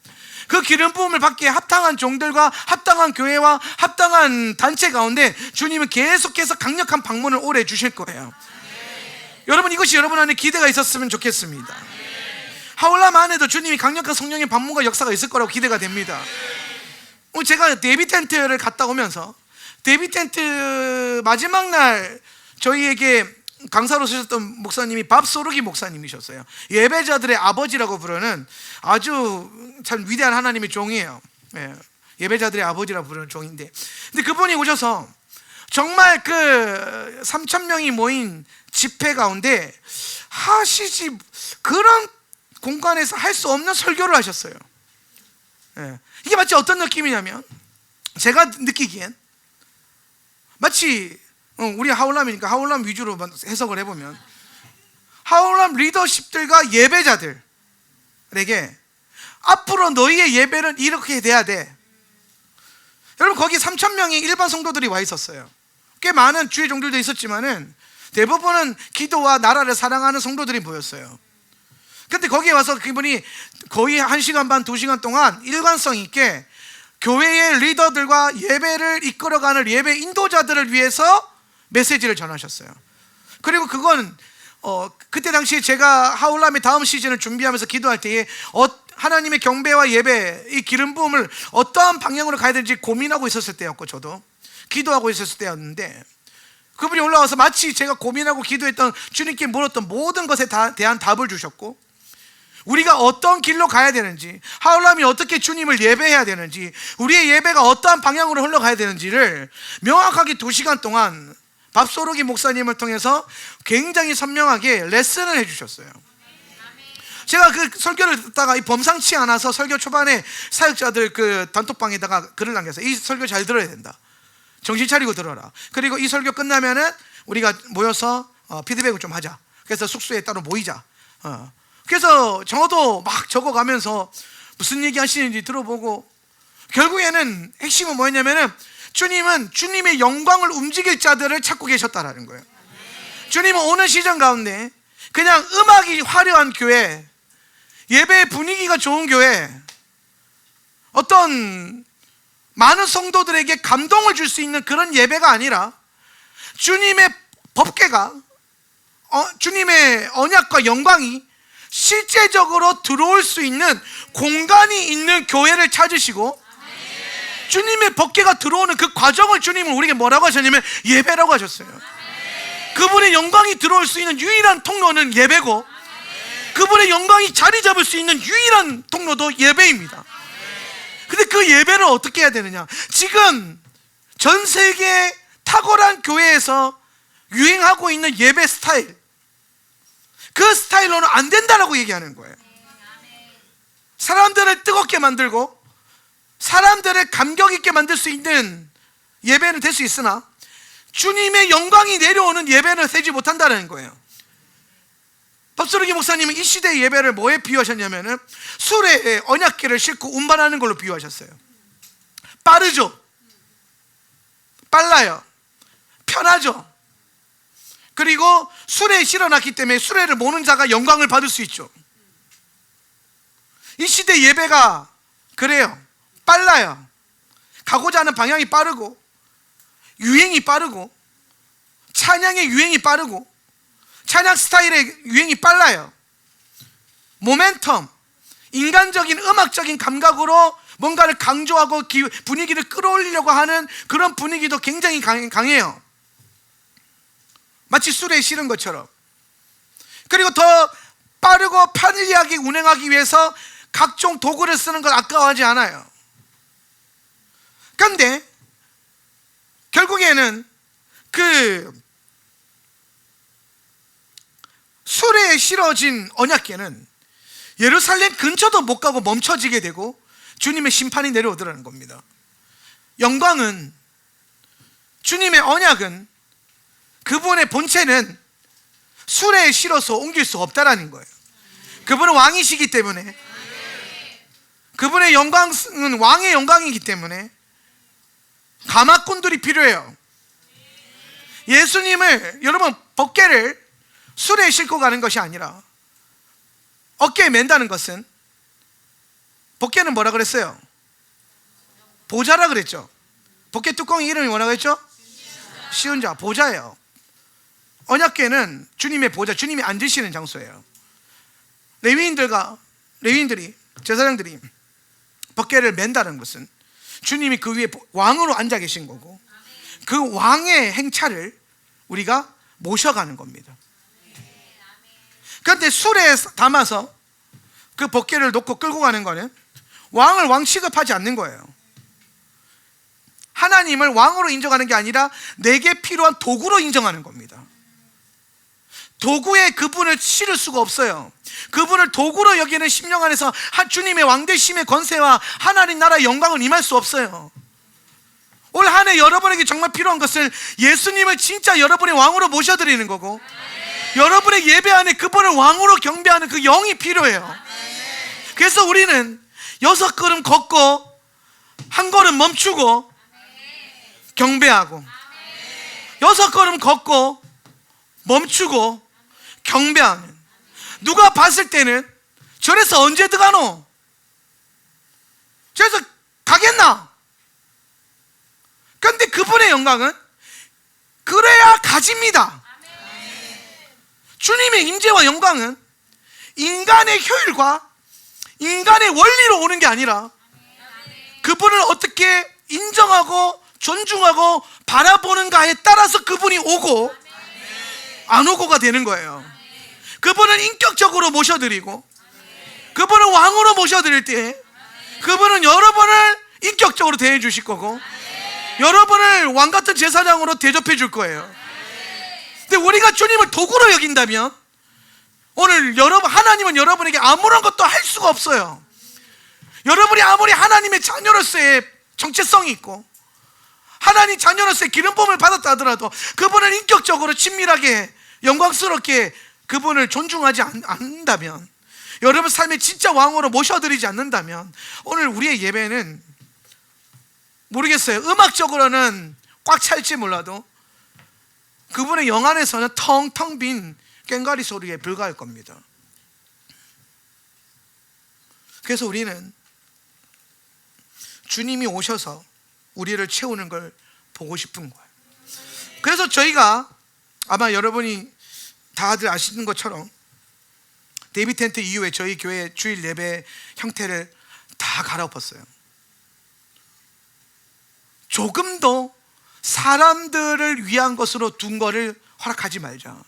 그 기름 부음을 받기에 합당한 종들과 합당한 교회와 합당한 단체 가운데 주님은 계속해서 강력한 방문을 올해 주실 거예요. 여러분, 이것이 여러분 안에 기대가 있었으면 좋겠습니다. 하울람 안에도 주님이 강력한 성령의 방문과 역사가 있을 거라고 기대가 됩니다. 제가 데뷔 텐트를 갔다 오면서 데뷔 텐트 마지막 날 저희에게 강사로 쓰셨던 목사님이 밥 소르기 목사님이셨어요. 예배자들의 아버지라고 부르는 아주 참 위대한 하나님의 종이에요. 예배자들의 아버지라고 부르는 종인데, 근데 그분이 오셔서 정말 그 3,000명이 모인 집회 가운데 하시지 그런 공간에서 할 수 없는 설교를 하셨어요. 이게 마치 어떤 느낌이냐면, 제가 느끼기엔 마치 우리 하울람이니까 하울람 위주로 해석을 해보면 하울람 리더십들과 예배자들에게 앞으로 너희의 예배는 이렇게 돼야 돼. 여러분, 거기 3,000명의 일반 성도들이 와 있었어요. 꽤 많은 주의 종들도 있었지만은 대부분은 기도와 나라를 사랑하는 성도들이 모였어요. 근데 거기에 와서 그분이 거의 1시간 반, 2시간 동안 일관성 있게 교회의 리더들과 예배를 이끌어가는 예배 인도자들을 위해서 메시지를 전하셨어요. 그리고 그건 그때 당시에 제가 하울람의 다음 시즌을 준비하면서 기도할 때에 하나님의 경배와 예배, 이 기름 부음을 어떠한 방향으로 가야 되는지 고민하고 있었을 때였고, 저도 기도하고 있었을 때였는데, 그분이 올라와서 마치 제가 고민하고 기도했던, 주님께 물었던 모든 것에 대한 답을 주셨고, 우리가 어떤 길로 가야 되는지, 하울람이 어떻게 주님을 예배해야 되는지, 우리의 예배가 어떠한 방향으로 흘러가야 되는지를 명확하게 2시간 동안 밥소르기 목사님을 통해서 굉장히 선명하게 레슨을 해주셨어요. 제가 그 설교를 듣다가 범상치 않아서 설교 초반에 사역자들 그 단톡방에다가 글을 남겼어요. 이 설교 잘 들어야 된다. 정신 차리고 들어라. 그리고 이 설교 끝나면은 우리가 모여서 피드백을 좀 하자. 그래서 숙소에 따로 모이자. 그래서 저도 막 적어가면서 무슨 얘기 하시는지 들어보고, 결국에는 핵심은 뭐였냐면은 주님은 주님의 영광을 움직일 자들을 찾고 계셨다라는 거예요. 주님은 오는 시점 가운데 그냥 음악이 화려한 교회, 예배 분위기가 좋은 교회, 어떤 많은 성도들에게 감동을 줄 수 있는 그런 예배가 아니라 주님의 법궤가, 주님의 언약과 영광이 실제적으로 들어올 수 있는 공간이 있는 교회를 찾으시고, 주님의 법궤가 들어오는 그 과정을 주님은 우리에게 뭐라고 하셨냐면 예배라고 하셨어요. 그분의 영광이 들어올 수 있는 유일한 통로는 예배고, 그분의 영광이 자리 잡을 수 있는 유일한 통로도 예배입니다. 근데 그 예배를 어떻게 해야 되느냐? 지금 전 세계 탁월한 교회에서 유행하고 있는 예배 스타일, 그 스타일로는 안 된다라고 얘기하는 거예요. 사람들을 뜨겁게 만들고 사람들을 감격 있게 만들 수 있는 예배는 될 수 있으나 주님의 영광이 내려오는 예배는 되지 못한다는 거예요. 밥소르기 목사님은 이 시대의 예배를 뭐에 비유하셨냐면은 수레에 언약궤를 싣고 운반하는 걸로 비유하셨어요. 빠르죠, 빨라요, 편하죠. 그리고 수레에 실어놨기 때문에 수레를 모는 자가 영광을 받을 수 있죠. 이 시대 예배가 그래요. 빨라요. 가고자 하는 방향이 빠르고, 유행이 빠르고, 찬양의 유행이 빠르고, 찬양 스타일의 유행이 빨라요. 모멘텀, 인간적인 음악적인 감각으로 뭔가를 강조하고 분위기를 끌어올리려고 하는 그런 분위기도 굉장히 강해요. 마치 수레에 실은 것처럼. 그리고 더 빠르고 편리하게 운행하기 위해서 각종 도구를 쓰는 걸 아까워하지 않아요. 그런데 결국에는 그 수레에 실어진 언약궤는 예루살렘 근처도 못 가고 멈춰지게 되고 주님의 심판이 내려오더라는 겁니다. 영광은, 주님의 언약은, 그분의 본체는 수레에 실어서 옮길 수 없다라는 거예요. 그분은 왕이시기 때문에, 그분의 영광은 왕의 영광이기 때문에 가마꾼들이 필요해요. 예수님을, 여러분, 법궤를 수레에 싣고 가는 것이 아니라 어깨에 맨다는 것은, 법궤는 뭐라 그랬어요? 보좌라 그랬죠. 법궤 뚜껑의 이름이 뭐라고 했죠? 쉬운 자, 보좌예요. 언약궤는 주님의 보좌, 주님이 앉으시는 장소예요. 레위인들이, 제사장들이 법궤를 맨다는 것은 주님이 그 위에 왕으로 앉아 계신 거고, 그 왕의 행차를 우리가 모셔가는 겁니다. 그런데 수레에 담아서 그 법궤를 놓고 끌고 가는 거는 왕을 왕 취급하지 않는 거예요. 하나님을 왕으로 인정하는 게 아니라 내게 필요한 도구로 인정하는 겁니다. 도구에 그분을 실을 수가 없어요. 그분을 도구로 여기는 심령 안에서 주님의 왕되심의 권세와 하나님 나라의 영광을 임할 수 없어요. 올 한 해 여러분에게 정말 필요한 것은 예수님을 진짜 여러분의 왕으로 모셔드리는 거고, 여러분의 예배 안에 그분을 왕으로 경배하는 그 영이 필요해요. 그래서 우리는 6걸음 걷고 1걸음 멈추고 경배하고, 6걸음 걷고 멈추고 경배하는, 누가 봤을 때는 저래서 언제 들어가노? 저래서 가겠나? 그런데 그분의 영광은 그래야 가집니다. 주님의 임재와 영광은 인간의 효율과 인간의 원리로 오는 게 아니라 그분을 어떻게 인정하고 존중하고 바라보는가에 따라서 그분이 오고 안 오고가 되는 거예요. 그분을 인격적으로 모셔드리고 그분을 왕으로 모셔드릴 때 그분은 여러분을 인격적으로 대해 주실 거고 여러분을 왕같은 제사장으로 대접해 줄 거예요. 근데 우리가 주님을 도구로 여긴다면 오늘 하나님은 여러분에게 아무런 것도 할 수가 없어요. 여러분이 아무리 하나님의 자녀로서의 정체성이 있고 하나님 자녀로서의 기름 부음을 받았다 하더라도 그분을 인격적으로 친밀하게 영광스럽게 그분을 존중하지 않는다면, 여러분 삶의 진짜 왕으로 모셔드리지 않는다면 오늘 우리의 예배는 모르겠어요. 음악적으로는 꽉 찰지 몰라도 그분의 영 안에서는 텅텅 빈 꽹과리 소리에 불과할 겁니다. 그래서 우리는 주님이 오셔서 우리를 채우는 걸 보고 싶은 거예요. 그래서 저희가 아마 여러분이 다들 아시는 것처럼 데이비 텐트 이후에 저희 교회 주일 예배 형태를 다 갈아엎었어요. 조금도 사람들을 위한 것으로 둔 거를 허락하지 말자.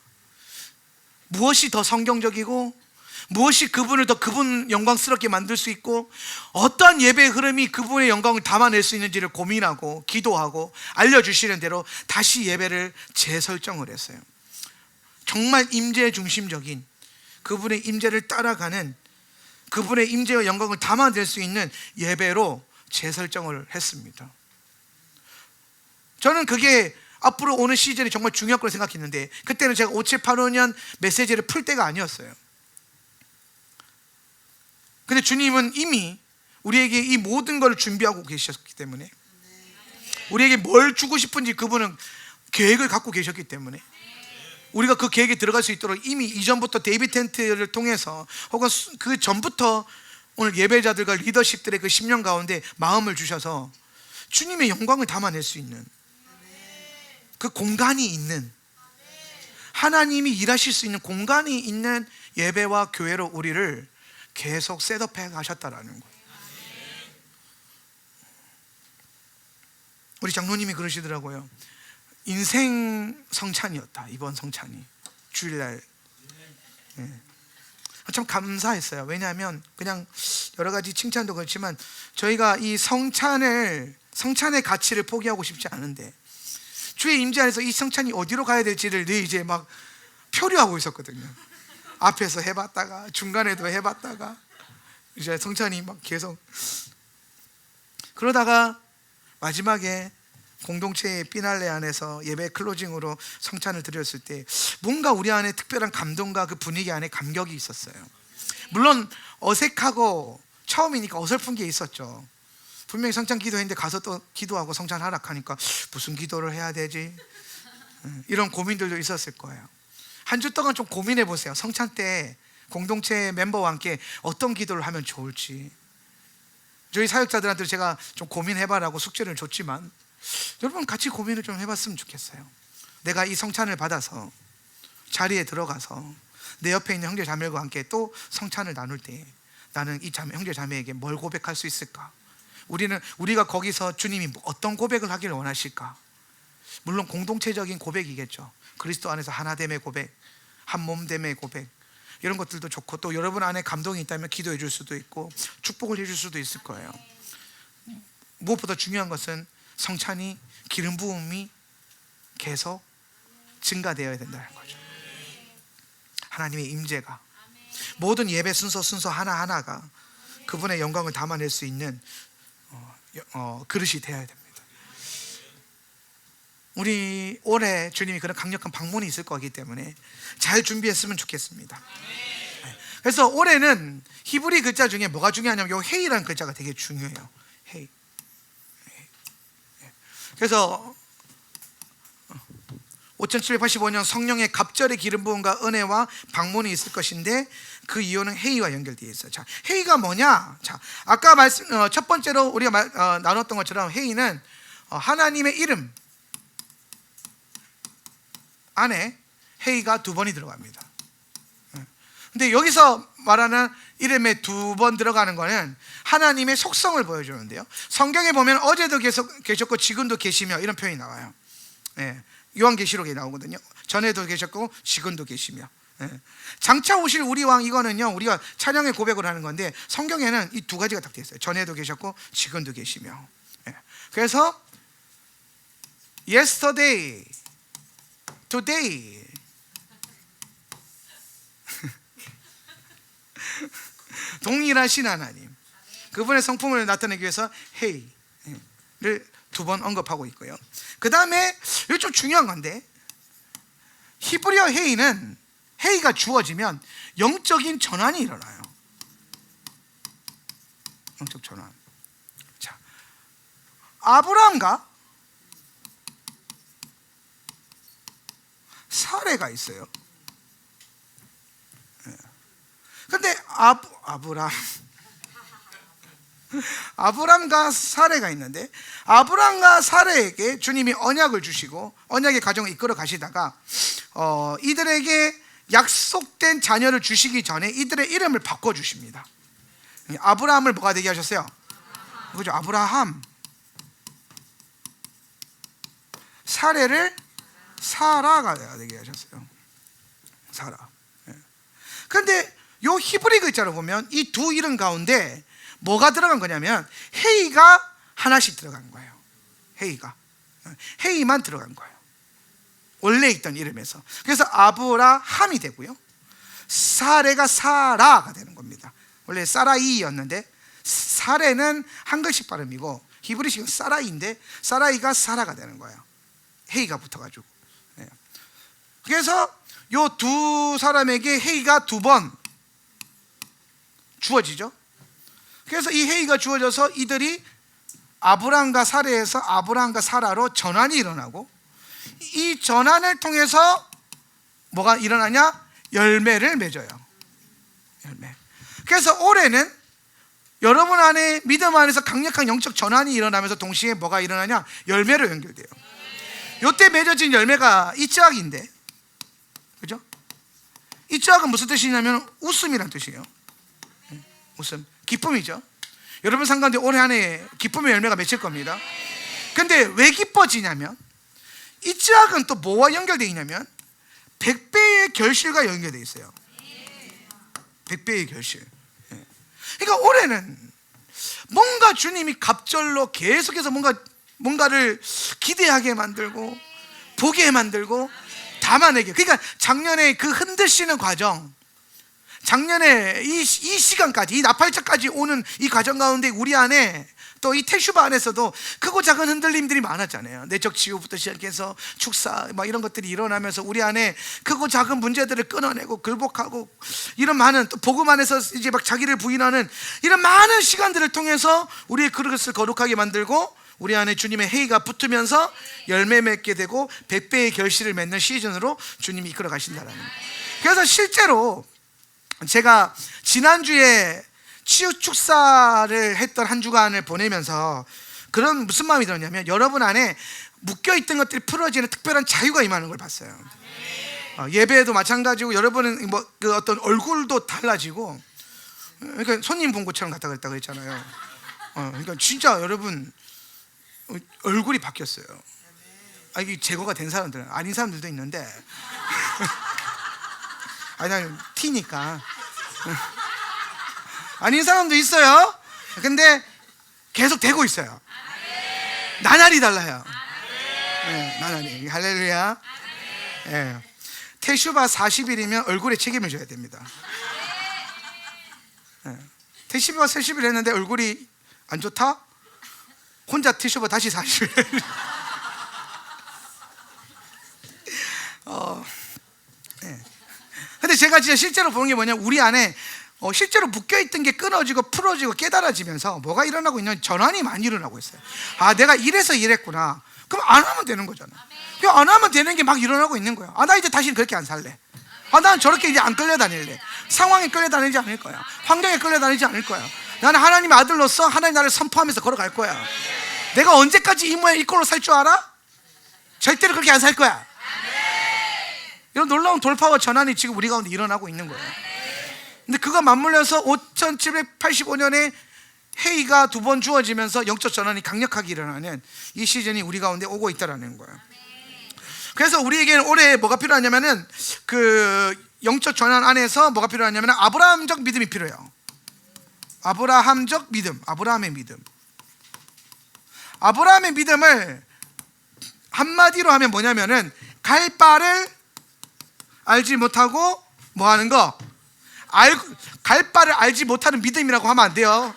무엇이 더 성경적이고 무엇이 그분을 더 그분 영광스럽게 만들 수 있고 어떠한 예배의 흐름이 그분의 영광을 담아낼 수 있는지를 고민하고 기도하고 알려주시는 대로 다시 예배를 재설정을 했어요. 정말 임재 중심적인 그분의 임재를 따라가는 그분의 임재와 영광을 담아낼 수 있는 예배로 재설정을 했습니다. 저는 그게 앞으로 오는 시즌이 정말 중요할 거라 생각했는데 그때는 제가 5, 7, 8, 5년 메시지를 풀 때가 아니었어요. 근데 주님은 이미 우리에게 이 모든 걸 준비하고 계셨기 때문에, 우리에게 뭘 주고 싶은지 그분은 계획을 갖고 계셨기 때문에 우리가 그 계획에 들어갈 수 있도록 이미 이전부터 데이비 텐트를 통해서 혹은 그 전부터 오늘 예배자들과 리더십들의 그 10년 가운데 마음을 주셔서 주님의 영광을 담아낼 수 있는 그 공간이 있는, 하나님이 일하실 수 있는 공간이 있는 예배와 교회로 우리를 계속 셋업해 가셨다라는 거예요. 우리 장로님이 그러시더라고요. 인생 성찬이었다, 이번 성찬이. 주일날. 참 감사했어요. 왜냐하면 그냥 여러 가지 칭찬도 그렇지만 저희가 이 성찬의 가치를 포기하고 싶지 않은데 주의 임재 안에서 이 성찬이 어디로 가야 될지를 늘 이제 막 표류하고 있었거든요. 앞에서 해봤다가 중간에도 해봤다가 이제 성찬이 막 계속 그러다가 마지막에 공동체의 피날레 안에서 예배 클로징으로 성찬을 드렸을 때 뭔가 우리 안에 특별한 감동과 그 분위기 안에 감격이 있었어요. 물론 어색하고 처음이니까 어설픈 게 있었죠. 분명히 성찬 기도했는데 가서 또 기도하고 성찬 하락하니까 무슨 기도를 해야 되지? 이런 고민들도 있었을 거예요. 한 주 동안 좀 고민해 보세요. 성찬 때 공동체 멤버와 함께 어떤 기도를 하면 좋을지. 저희 사역자들한테 제가 좀 고민해봐라고 숙제를 줬지만 여러분 같이 고민을 좀 해봤으면 좋겠어요. 내가 이 성찬을 받아서 자리에 들어가서 내 옆에 있는 형제 자매들과 함께 또 성찬을 나눌 때 나는 이 형제 자매에게 뭘 고백할 수 있을까? 우리가 거기서 주님이 어떤 고백을 하기를 원하실까? 물론 공동체적인 고백이겠죠. 그리스도 안에서 하나됨의 고백, 한몸됨의 고백, 이런 것들도 좋고 또 여러분 안에 감동이 있다면 기도해 줄 수도 있고 축복을 해줄 수도 있을 거예요. 무엇보다 중요한 것은 성찬이 기름 부음이 계속 증가되어야 된다는 거죠. 하나님의 임재가 모든 예배 순서 하나하나가 그분의 영광을 담아낼 수 있는 그릇이 되어야 됩니다. 우리 올해 주님이 그런 강력한 방문이 있을 거기 때문에 잘 준비했으면 좋겠습니다. 그래서 올해는 히브리 글자 중에 뭐가 중요하냐면 이 헤이라는 글자가 되게 중요해요. 헤이. 그래서 5785년 성령의 갑절의 기름 부음과 은혜와 방문이 있을 것인데 그 이유는 헤이와 연결되어 있어요. 자, 헤이가 뭐냐? 자, 아까 첫 번째로 우리가 나눴던 것처럼 헤이는 하나님의 이름 안에 헤이가 두 번이 들어갑니다. 근데 여기서 말하는 이름에 두 번 들어가는 거는 하나님의 속성을 보여주는데요. 성경에 보면 어제도 계셨고 지금도 계시며 이런 표현이 나와요. 요한계시록에 나오거든요. 전에도 계셨고 지금도 계시며. 장차 오실 우리 왕, 이거는요 우리가 찬양의 고백을 하는 건데 성경에는 이 두 가지가 딱 되어 있어요. 전에도 계셨고 지금도 계시며. 그래서 yesterday, today, 동일하신 하나님, 그분의 성품을 나타내기 위해서 헤이를 두 번 언급하고 있고요. 그 다음에 이거 좀 중요한 건데, 히브리어 헤이는 헤이가 주어지면 영적인 전환이 일어나요. 영적 전환. 자, 아브라함과 사레가 있어요. 근데 아브람과 사레가 있는데, 아브람과 사레에게 주님이 언약을 주시고 언약의 가정을 이끌어 가시다가 이들에게 약속된 자녀를 주시기 전에 이들의 이름을 바꿔 주십니다. 아브라함을 뭐가 되게 하셨어요? 그죠? 아브라함. 사레를 사라가 되게 하셨어요. 사라. 그런데 요 히브리 글자로 보면 이 두 이름 가운데 뭐가 들어간 거냐면 헤이가 하나씩 들어간 거예요. 헤이만 들어간 거예요. 원래 있던 이름에서. 그래서 아브라함이 되고요, 사레가 사라가 되는 겁니다. 원래 사라이였는데 사레는 한글식 발음이고 히브리식은 사라이인데 사라이가 사라가 되는 거예요. 헤이가 붙어가지고. 그래서 요 두 사람에게 헤이가 두 번 주어지죠. 그래서 이 헤이가 주어져서 이들이 아브람과 사레에서 아브람과 사라로 전환이 일어나고, 이 전환을 통해서 뭐가 일어나냐? 열매를 맺어요. 열매. 그래서 올해는 여러분 안에 믿음 안에서 강력한 영적 전환이 일어나면서 동시에 뭐가 일어나냐? 열매로 연결돼요. 요때 맺어진 열매가 이츠학인데, 그죠? 이츠학은 무슨 뜻이냐면 웃음이란 뜻이에요. 웃음, 기쁨이죠. 여러분 상가운데 올해 안에 기쁨의 열매가 맺힐 겁니다. 근데 왜 기뻐지냐면, 이츠학은 또 뭐와 연결되어 있냐면 100배의 결실과 연결되어 있어요. 100배의 결실. 그러니까 올해는 뭔가 주님이 갑절로 계속해서 뭔가를 기대하게 만들고 보게 만들고 담아내게. 그러니까 작년에 그 흔드시는 과정, 작년에 이 시간까지, 이 나팔절까지 오는 이 과정 가운데 우리 안에, 또 이 테슈바 안에서도 크고 작은 흔들림들이 많았잖아요. 내적 치유부터 시작해서 축사 막 이런 것들이 일어나면서 우리 안에 크고 작은 문제들을 끊어내고 굴복하고, 이런 많은, 또 복음 안에서 이제 막 자기를 부인하는 이런 많은 시간들을 통해서 우리의 그릇을 거룩하게 만들고, 우리 안에 주님의 헤이가 붙으면서 열매 맺게 되고 100배의 결실을 맺는 시즌으로 주님이 이끌어 가신다라는 거예요. 그래서 실제로 제가 지난주에 치유 축사를 했던 한 주간을 보내면서 그런 무슨 마음이 들었냐면, 여러분 안에 묶여있던 것들이 풀어지는 특별한 자유가 임하는 걸 봤어요. 예배에도 마찬가지고, 여러분은 그 어떤 얼굴도 달라지고, 그러니까 손님 본 것처럼 갔다 그랬다 그랬잖아요. 그러니까 진짜 여러분 얼굴이 바뀌었어요. 이게 제거가 된 사람들은, 아닌 사람들도 있는데 난 티니까 아닌 사람도 있어요. 근데 계속 되고 있어요. 나날이 달라요. 나날이. 할렐루야. 테슈바 40일이면 얼굴에 책임을 져야 됩니다. 테슈바 40일 했는데 얼굴이 안 좋다? 혼자 테슈바 다시 40일. 근데 제가 진짜 실제로 보는 게 뭐냐, 우리 안에 실제로 묶여있던 게 끊어지고 풀어지고 깨달아지면서 뭐가 일어나고 있냐면 전환이 많이 일어나고 있어요. 내가 이래서 이랬구나. 그럼 안 하면 되는 거잖아. 그냥 안 하면 되는 게 막 일어나고 있는 거야. 나 이제 다시는 그렇게 안 살래. 나는 저렇게 이제 안 끌려다닐래. 상황에 끌려다니지 않을 거야. 환경에 끌려다니지 않을 거야. 나는 하나님의 아들로서 하나님 나를 선포하면서 걸어갈 거야. 내가 언제까지 이 모양 이 꼴로 살 줄 알아? 절대로 그렇게 안 살 거야. 이런 놀라운 돌파와 전환이 지금 우리 가운데 일어나고 있는 거예요. 근데 그거 맞물려서 5785년에 헤이가 두 번 주어지면서 영적 전환이 강력하게 일어나는 이 시즌이 우리 가운데 오고 있다라는 거예요. 그래서 우리에게는 올해 뭐가 필요하냐면은, 그 영적 전환 안에서 뭐가 필요하냐면 아브라함적 믿음이 필요해요. 아브라함적 믿음, 아브라함의 믿음. 아브라함의 믿음을 한마디로 하면 뭐냐면은, 갈 바를 알지 못하고 뭐 하는 거? 갈 바를 알지 못하는 믿음이라고 하면 안 돼요.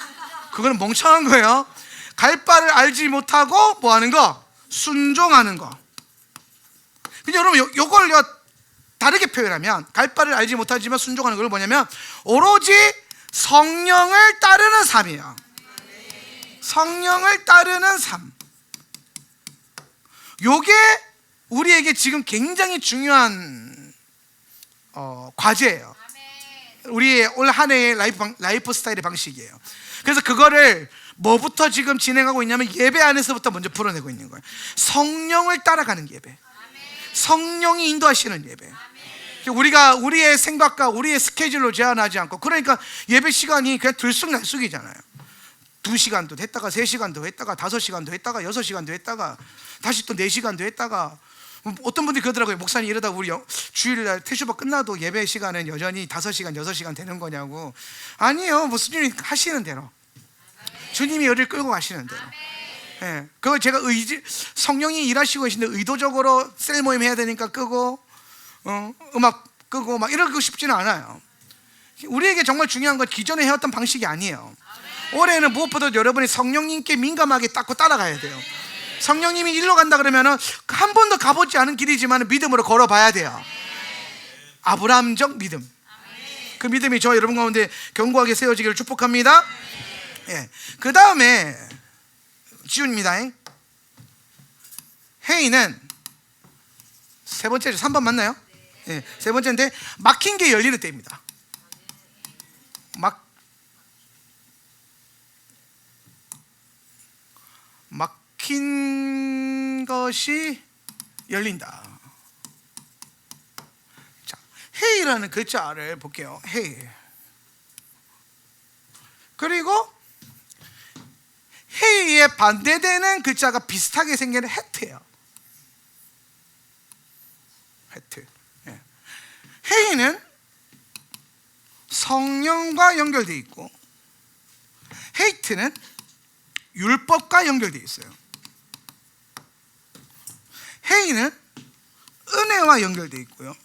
그거는 멍청한 거예요. 갈 바를 알지 못하고 뭐 하는 거? 순종하는 거. 근데 여러분 요걸 다르게 표현하면, 갈 바를 알지 못하지만 순종하는 걸 뭐냐면 오로지 성령을 따르는 삶이에요. 성령을 따르는 삶. 요게 우리에게 지금 굉장히 중요한 과제예요. 우리의 올 한 해의 라이프 스타일의 방식이에요. 그래서 그거를 뭐부터 지금 진행하고 있냐면 예배 안에서부터 먼저 풀어내고 있는 거예요. 성령을 따라가는 예배, 성령이 인도하시는 예배. 우리가 우리의 생각과 우리의 스케줄로 제한하지 않고, 그러니까 예배 시간이 그냥 들쑥날쑥이잖아요. 2시간도 했다가 3시간도 했다가 5시간도 했다가 6시간도 했다가 다시 또 4시간도 했다가, 어떤 분들이 그러더라고요. 목사님, 이러다 우리 주일날 태슈바 끝나도 예배 시간은 여전히 5시간 6시간 되는 거냐고. 아니에요. 뭐 주님이 하시는 대로, 주님이 열을 끌고 가시는 대로. 예, 그걸 제가 성령이 일하시고 계신데 의도적으로 셀 모임 해야 되니까 끄고 음악 끄고 막 이러고 싶지는 않아요. 우리에게 정말 중요한 건 기존에 해왔던 방식이 아니에요. 올해는 무엇보다 여러분이 성령님께 민감하게 닦고 따라가야 돼요. 성령님이 일로 간다 그러면은 한 번도 가보지 않은 길이지만 믿음으로 걸어봐야 돼요. 아브라함적 믿음. 그 믿음이 저 여러분 가운데 견고하게 세워지기를 축복합니다. 예. 그 다음에 지훈입니다. 회의는 세 번째죠. 3번 맞나요? 예. 세 번째인데 막힌 게 열리는 때입니다. 막힌 것이 열린다. 자, 회의라는 글자를 볼게요. 회의. 그리고 회의에 반대되는 글자가 비슷하게 생기는 해트예요. 해트. 예. 회의는 성령과 연결되어 있고, 헤이트는 율법과 연결되어 있어요. 회의는 은혜와 연결되어 있고요,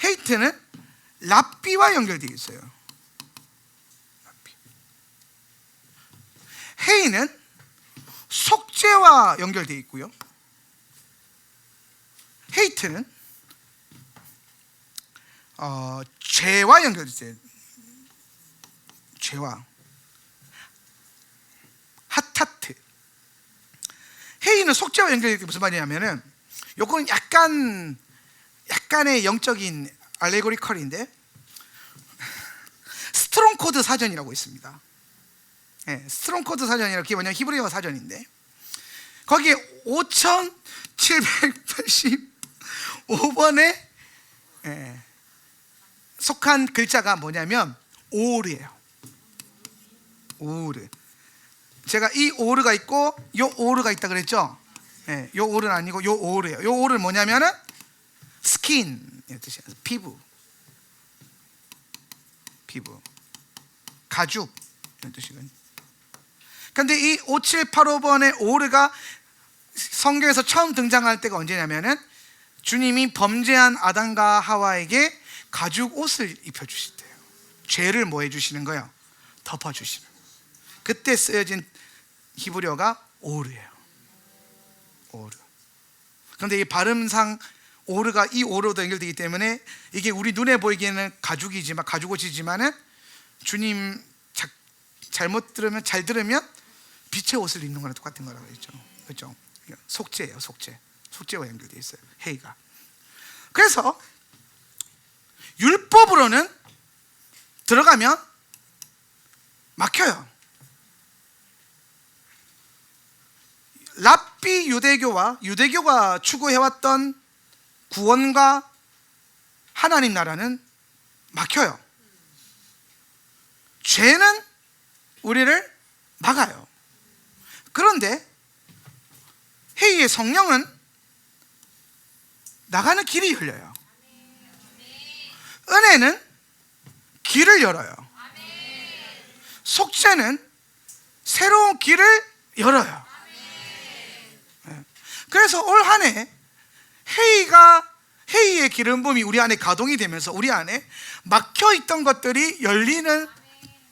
헤이트는 랍비와 연결되어 있어요. 회의는 속죄와 연결되어 있고요, 헤이트는 죄와 연결되어 있어요. 죄와. 핫하트. 회의는 속죄와 연결되어 있는 게 무슨 말이냐면은, 요거는 약간의 영적인 알레고리컬인데, 스트롱코드 사전이라고 있습니다. 예, 스트롱코드 사전이라고, 그게 뭐냐면 히브리어 사전인데, 거기에 5785번에 속한 글자가 뭐냐면 오르예요. 오르. 제가 이 오르가 있고 요 오르가 있다 그랬죠? 예, 요 오르는 아니고 요 오르예요. 요 오르는 뭐냐면은 스킨, 피부, 가죽 이런 뜻이거든요. 근데 이 5785번의 오르가 성경에서 처음 등장할 때가 언제냐면은 주님이 범죄한 아담과 하와에게 가죽 옷을 입혀주실 때예요. 죄를 뭐 해주시는 거예요? 덮어주시는. 그때 쓰여진 히브리어가 오르예요. 오르. 그런데 이 발음상 오르가 이 오르도 연결되기 때문에 이게 우리 눈에 보이기에는 가죽이지만, 가죽옷이지만은 주님 잘못 들으면, 잘 들으면 빛의 옷을 입는 거랑 똑같은 거라고 했죠. 그렇죠? 속죄예요. 속죄와 연결되어 있어요. 회의가. 그래서 율법으로는 들어가면 막혀요. 랍비 유대교가 추구해왔던 구원과 하나님 나라는 막혀요. 죄는 우리를 막아요. 그런데 회의의 성령은 나가는 길이 열려요. 은혜는 길을 열어요. 속죄는 새로운 길을 열어요. 그래서 올 한 해 회의가 회의의 기름 부음이 우리 안에 가동이 되면서 우리 안에 막혀있던 것들이 열리는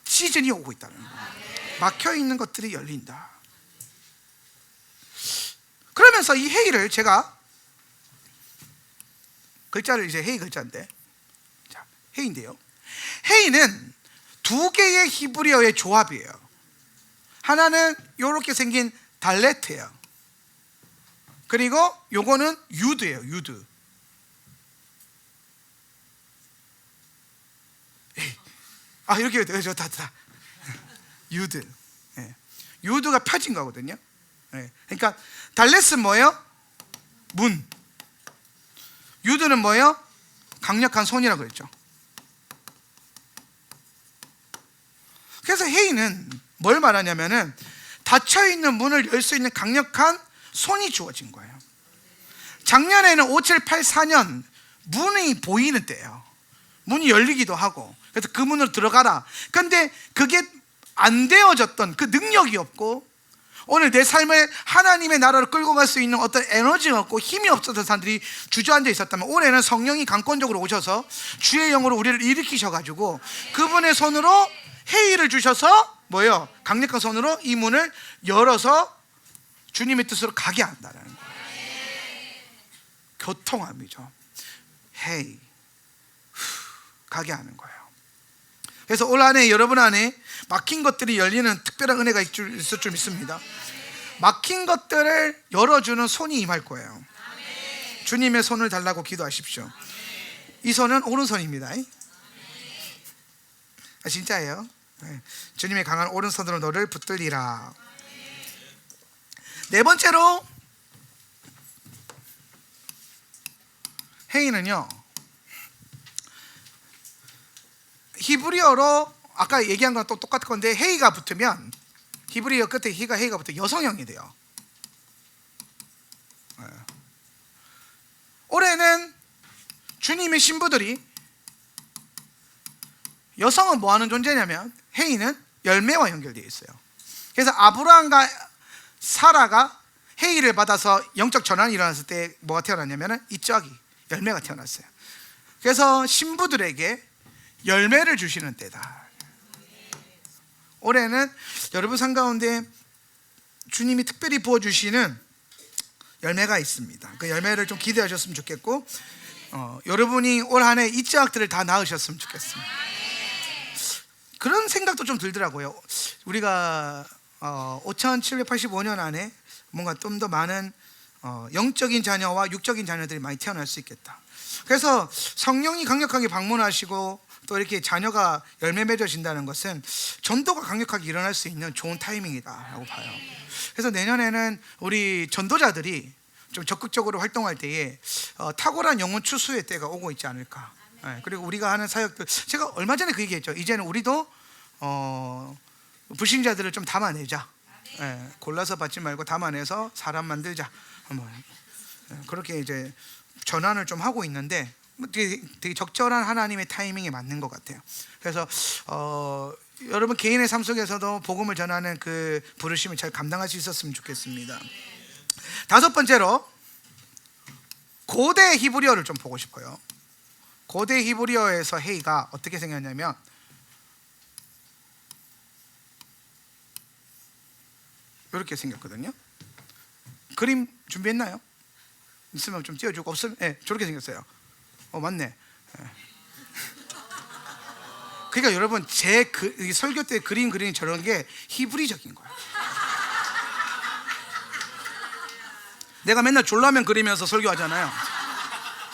시즌이 오고 있다는 거예요. 막혀있는 것들이 열린다. 그러면서 이 회의를 제가 글자를 이제 회의 글자인데, 자, 회의인데요. 회의는 두 개의 히브리어의 조합이에요. 하나는 이렇게 생긴 달레트예요. 그리고 요거는 유드예요. 유드. 이렇게 다 유드. 유드가 펴진 거거든요. 그러니까 달렛은 뭐예요? 문. 유드는 뭐예요? 강력한 손이라고 그랬죠. 그래서 회의는 뭘 말하냐면은 닫혀있는 문을 열 수 있는 강력한 손이 주어진 거예요. 작년에는 5784년 문이 보이는 때예요. 문이 열리기도 하고, 그래서 그 문으로 들어가라. 근데 그게 안 되어졌던 그 능력이 없고, 오늘 내 삶을 하나님의 나라로 끌고 갈 수 있는 어떤 에너지가 없고 힘이 없었던 사람들이 주저앉아 있었다면, 올해는 성령이 강권적으로 오셔서 주의 영으로 우리를 일으키셔가지고 그분의 손으로 회의를 주셔서 뭐예요? 강력한 손으로 이 문을 열어서 주님의 뜻으로 가게 한다는 거예요. 교통함이죠. 회의, 가게 하는 거예요. 그래서 올 한해 여러분 안에 막힌 것들이 열리는 특별한 은혜가 있을 줄 믿습니다. 막힌 것들을 열어주는 손이 임할 거예요. 주님의 손을 달라고 기도하십시오. 이 손은 오른손입니다. 진짜예요. 주님의 강한 오른손으로 너를 붙들리라. 네 번째로, 회의는요, 히브리어로 아까 얘기한 거랑 또 똑같은 건데, 회의가 붙으면, 히브리어 끝에 회의가 붙으면 여성형이 돼요. 올해는 주님의 신부들이, 여성은 뭐 하는 존재냐면 회의는 열매와 연결되어 있어요. 그래서 아브라함과 사라가 회의를 받아서 영적 전환이 일어났을 때 뭐가 태어났냐면 이 짝이 열매가 태어났어요. 그래서 신부들에게 열매를 주시는 때다. 올해는 여러분 삶 가운데 주님이 특별히 부어주시는 열매가 있습니다. 그 열매를 좀 기대하셨으면 좋겠고, 여러분이 올 한 해 이 짝들을 다 낳으셨으면 좋겠습니다. 그런 생각도 좀 들더라고요. 우리가 5785년 안에 뭔가 좀 더 많은 영적인 자녀와 육적인 자녀들이 많이 태어날 수 있겠다. 그래서 성령이 강력하게 방문하시고 또 이렇게 자녀가 열매 맺어진다는 것은 전도가 강력하게 일어날 수 있는 좋은 타이밍이다라고 봐요. 그래서 내년에는 우리 전도자들이 좀 적극적으로 활동할 때에 탁월한 영혼 추수의 때가 오고 있지 않을까. 그리고 우리가 하는 사역들, 제가 얼마 전에 그 얘기했죠. 이제는 우리도 불신자들을 좀 담아내자. 골라서 받지 말고 담아내서 사람 만들자. 그렇게 이제 전환을 좀 하고 있는데, 되게 적절한 하나님의 타이밍에 맞는 것 같아요. 그래서 여러분 개인의 삶 속에서도 복음을 전하는 그 부르심을 잘 감당할 수 있었으면 좋겠습니다. 다섯 번째로, 고대 히브리어를 좀 보고 싶어요. 고대 히브리어에서 회의가 어떻게 생겼냐면, 이렇게 생겼거든요. 그림 준비했나요? 있으면 좀 띄워주고, 없으면 저렇게 생겼어요. 맞네. 그러니까 여러분, 제 설교 때 그린 저런 게 히브리적인 거예요. 내가 맨날 졸라맨 그리면서 설교하잖아요.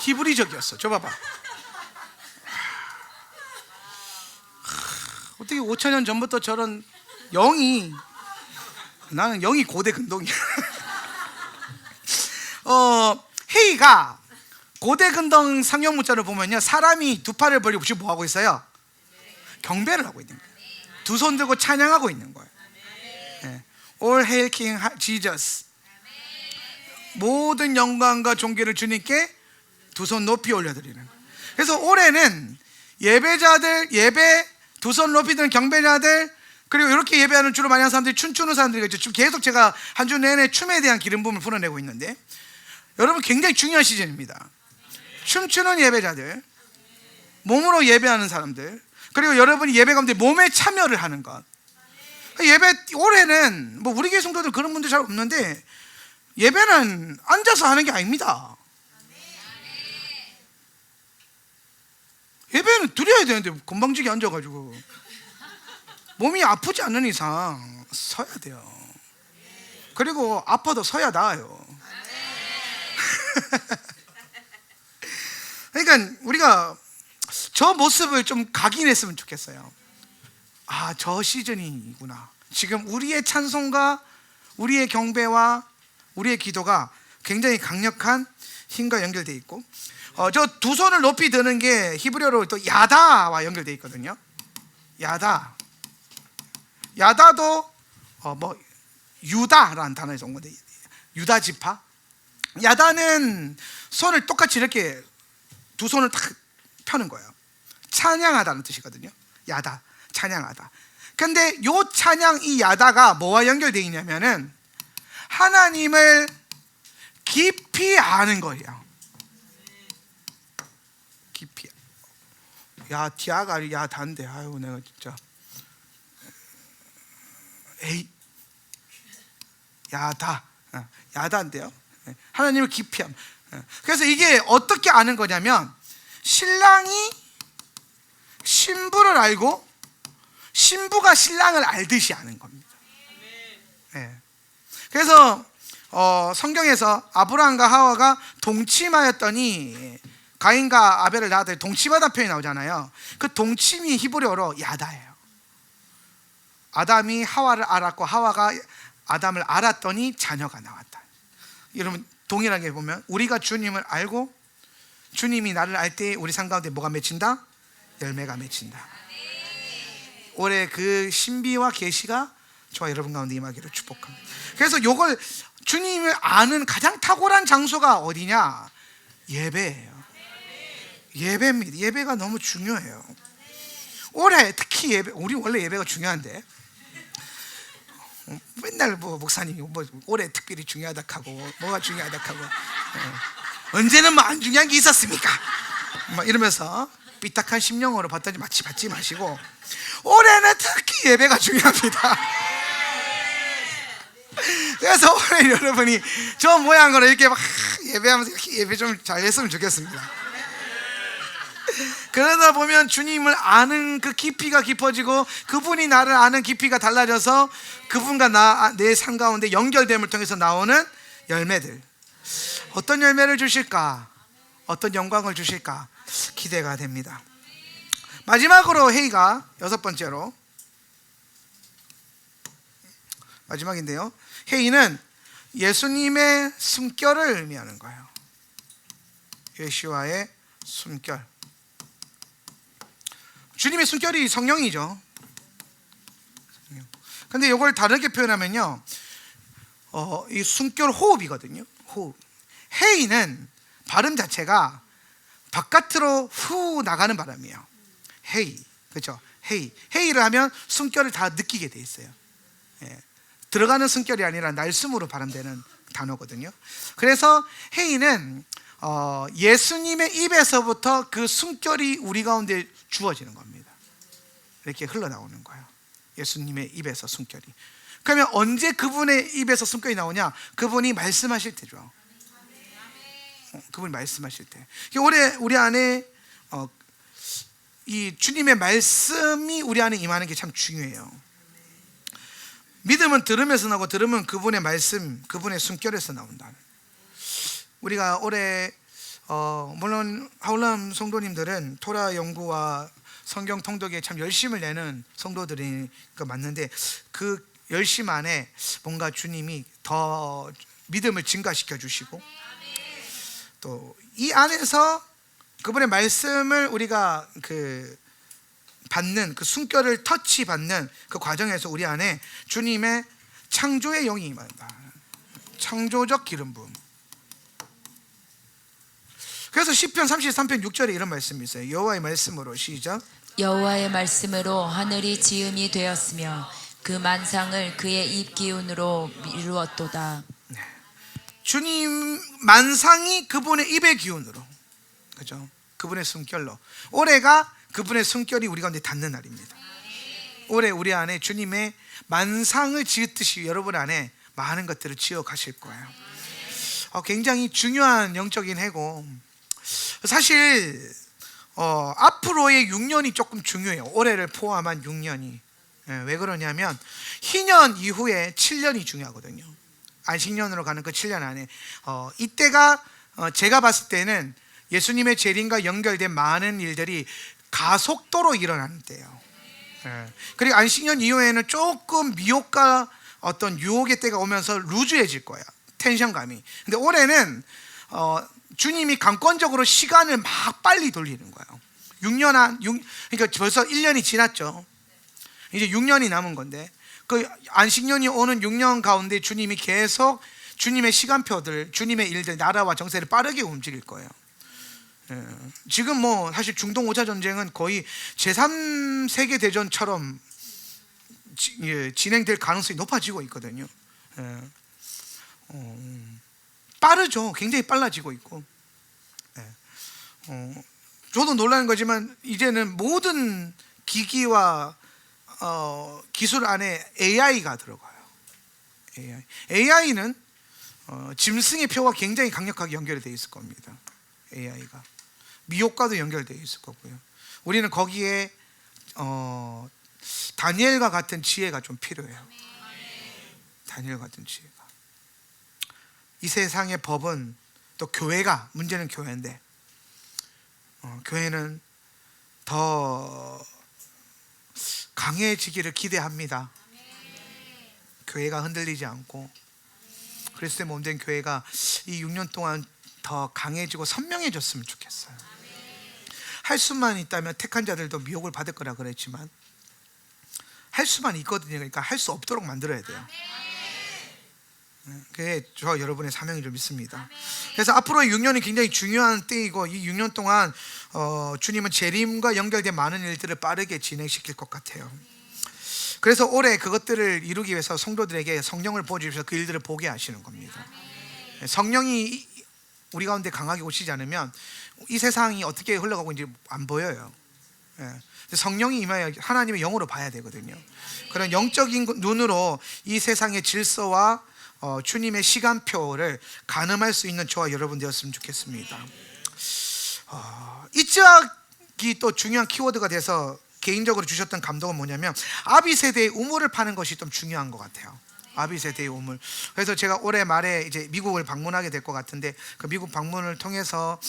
히브리적이었어. 저 봐봐. 어떻게 5,000년 전부터 저런 영이, 나는 영이 고대 근동이야. 회의가 고대 근동 상형 문자를 보면요, 사람이 두 팔을 벌리고 지금 뭐 하고 있어요? 경배를 하고 있는 거예요. 두 손 들고 찬양하고 있는 거예요. All hail King Jesus. 모든 영광과 존귀를 주님께 두 손 높이 올려드리는 거예요. 그래서 올해는 예배자들, 예배 두 손 높이 드는 경배자들, 그리고 이렇게 예배하는 주로 많이 하는 사람들이 춤추는 사람들이겠죠. 지금 계속 제가 한 주 내내 춤에 대한 기름 부음을 풀어내고 있는데, 여러분 굉장히 중요한 시즌입니다. 춤추는 예배자들, 몸으로 예배하는 사람들, 그리고 여러분이 예배 가운데 몸에 참여를 하는 것. 예배 올해는 뭐 우리 교회 성도들 그런 분들 잘 없는데 예배는 앉아서 하는 게 아닙니다. 예배는 드려야 되는데 건방지게 앉아가지고 몸이 아프지 않는 이상 서야 돼요. 그리고 아파도 서야 나아요. 그러니까 우리가 저 모습을 좀 각인했으면 좋겠어요. 아, 저 시즌이구나. 지금 우리의 찬송과 우리의 경배와 우리의 기도가 굉장히 강력한 힘과 연결되어 있고, 저 두 손을 높이 드는 게 히브리어로 또 야다와 연결되어 있거든요. 야다도 뭐 유다라는 단어에서 온 건데, 유다 지파. 야다는 손을 똑같이 이렇게 두 손을 딱 펴는 거예요. 찬양하다는 뜻이거든요. 야다, 찬양하다. 근데 요 찬양, 이 야다가 뭐와 연결되어 있냐면은 하나님을 깊이 아는 거예요. 깊이. 야, 디아가 아니 야다인데, 아유 내가 진짜. 에이, 야다, 야다인데요. 하나님을 깊이 함. 그래서 이게 어떻게 아는 거냐면, 신랑이 신부를 알고 신부가 신랑을 알듯이 아는 겁니다. 그래서 성경에서 아브라함과 하와가 동침하였더니 가인과 아벨을 낳았더니 동침하다 표현이 나오잖아요. 그 동침이 히브리어로 야다예요. 아담이 하와를 알았고 하와가 아담을 알았더니 자녀가 나왔다. 여러분, 동일하게 보면 우리가 주님을 알고 주님이 나를 알 때 우리 삶 가운데 뭐가 맺힌다? 열매가 맺힌다. 올해 그 신비와 계시가 저와 여러분 가운데 임하기를 축복합니다. 그래서 이걸 주님을 아는 가장 탁월한 장소가 어디냐? 예배예요. 예배입니다. 예배가 너무 중요해요. 올해 특히 예배, 우리 원래 예배가 중요한데 맨날 뭐 목사님이 뭐 올해 특별히 중요하다 하고 뭐가 중요하다 하고 언제는 뭐 안 중요한 게 있었습니까? 막 이러면서 삐딱한 심령으로 받지 마시고 올해는 특히 예배가 중요합니다. 그래서 올해 여러분이 저 모양으로 이렇게 막 예배하면서 이렇게 예배 좀 잘 했으면 좋겠습니다. 그러다 보면 주님을 아는 그 깊이가 깊어지고 그분이 나를 아는 깊이가 달라져서 그분과 내 삶 가운데 연결됨을 통해서 나오는 열매들, 어떤 열매를 주실까, 어떤 영광을 주실까 기대가 됩니다. 마지막으로 회의가 여섯 번째로 마지막인데요, 회의는 예수님의 숨결을 의미하는 거예요. 예수와의 숨결. 주님의 숨결이 성령이죠. 근데 이걸 다르게 표현하면요, 이 숨결 호흡이거든요. 호흡. 헤이는 발음 자체가 바깥으로 후 나가는 바람이에요. 헤이, 그렇죠? 헤이. 헤이를 하면 숨결을 다 느끼게 돼 있어요. 들어가는 숨결이 아니라 날숨으로 발음되는 단어거든요. 그래서 헤이는 예수님의 입에서부터 그 숨결이 우리 가운데 주어지는 겁니다. 이렇게 흘러나오는 거예요. 예수님의 입에서 숨결이. 그러면 언제 그분의 입에서 숨결이 나오냐? 그분이 말씀하실 때죠. 그분이 말씀하실 때. 올해 우리 안에 이 주님의 말씀이 우리 안에 임하는 게 참 중요해요. 믿음은 들으면서 나고 들으면 그분의 말씀, 그분의 숨결에서 나온다. 우리가 올해 물론 하울람 성도님들은 토라 연구와 성경 통독에 참 열심을 내는 성도들이 맞는데, 그 열심 안에 뭔가 주님이 더 믿음을 증가시켜 주시고, 또 이 안에서 그분의 말씀을 우리가 받는 그 숨결을 터치 받는 그 과정에서 우리 안에 주님의 창조의 영이 임한다. 창조적 기름 부음. 그래서 시편 33편 6절에 이런 말씀이 있어요. 여호와의 말씀으로, 시작. 여호와의 말씀으로 하늘이 지음이 되었으며 그 만상을 그의 입 기운으로 이루었도다. 주님 만상이 그분의 입의 기운으로. 그죠? 그분의 숨결로. 올해가 그분의 숨결이 우리 가운데 닿는 날입니다. 올해 우리 안에 주님의 만상을 지었듯이 여러분 안에 많은 것들을 지어 가실 거예요. 굉장히 중요한 영적인 해고, 사실 앞으로의 6년이 조금 중요해요. 올해를 포함한 6년이. 왜 그러냐면 희년 이후에 7년이 중요하거든요. 안식년으로 가는 그 7년 안에 이때가 제가 봤을 때는 예수님의 재림과 연결된 많은 일들이 가속도로 일어나는 때예요. 그리고 안식년 이후에는 조금 미혹과 어떤 유혹의 때가 오면서 루즈해질 거예요. 텐션감이. 근데 올해는 주님이 강권적으로 시간을 막 빨리 돌리는 거예요. 그러니까 벌써 1년이 지났죠. 이제 6년이 남은 건데, 그 안식년이 오는 6년 가운데 주님이 계속 주님의 시간표들, 주님의 일들, 나라와 정세를 빠르게 움직일 거예요. 지금 뭐 사실 중동 5차 전쟁은 거의 제3세계 대전처럼 진행될 가능성이 높아지고 있거든요. 빠르죠. 굉장히 빨라지고 있고. 저도 놀라는 거지만 이제는 모든 기기와 기술 안에 AI가 들어가요. AI는 짐승의 표와 굉장히 강력하게 연결이 되어 있을 겁니다. AI가 미혹과도 연결되어 있을 거고요. 우리는 거기에 다니엘과 같은 지혜가 좀 필요해요. 다니엘 같은 지혜가. 이 세상의 법은 또 교회가, 문제는 교회인데 교회는 더 강해지기를 기대합니다. 교회가 흔들리지 않고 그리스도의 몸된 교회가 이 6년 동안 더 강해지고 선명해졌으면 좋겠어요. 할 수만 있다면 택한 자들도 미혹을 받을 거라 그랬지만 할 수만 있거든요. 그러니까 할 수 없도록 만들어야 돼요. 그게 저 여러분의 사명인 줄 믿습니다. 그래서 앞으로의 6년이 굉장히 중요한 때이고, 이 6년 동안 주님은 재림과 연결된 많은 일들을 빠르게 진행시킬 것 같아요. 그래서 올해 그것들을 이루기 위해서 성도들에게 성령을 부어주셔서 그 일들을 보게 하시는 겁니다. 성령이 우리 가운데 강하게 오시지 않으면 이 세상이 어떻게 흘러가고 있는지 안 보여요. 성령이 임하여 하나님의 영으로 봐야 되거든요. 그런 영적인 눈으로 이 세상의 질서와 주님의 시간표를 가늠할 수 있는 저와 여러분 되었으면 좋겠습니다. 이 짝이 또 중요한 키워드가 돼서 개인적으로 주셨던 감동은 뭐냐면 아비 세대의 우물을 파는 것이 좀 중요한 것 같아요. 아비 세대의 우물. 그래서 제가 올해 말에 이제 미국을 방문하게 될 것 같은데, 그 미국 방문을 통해서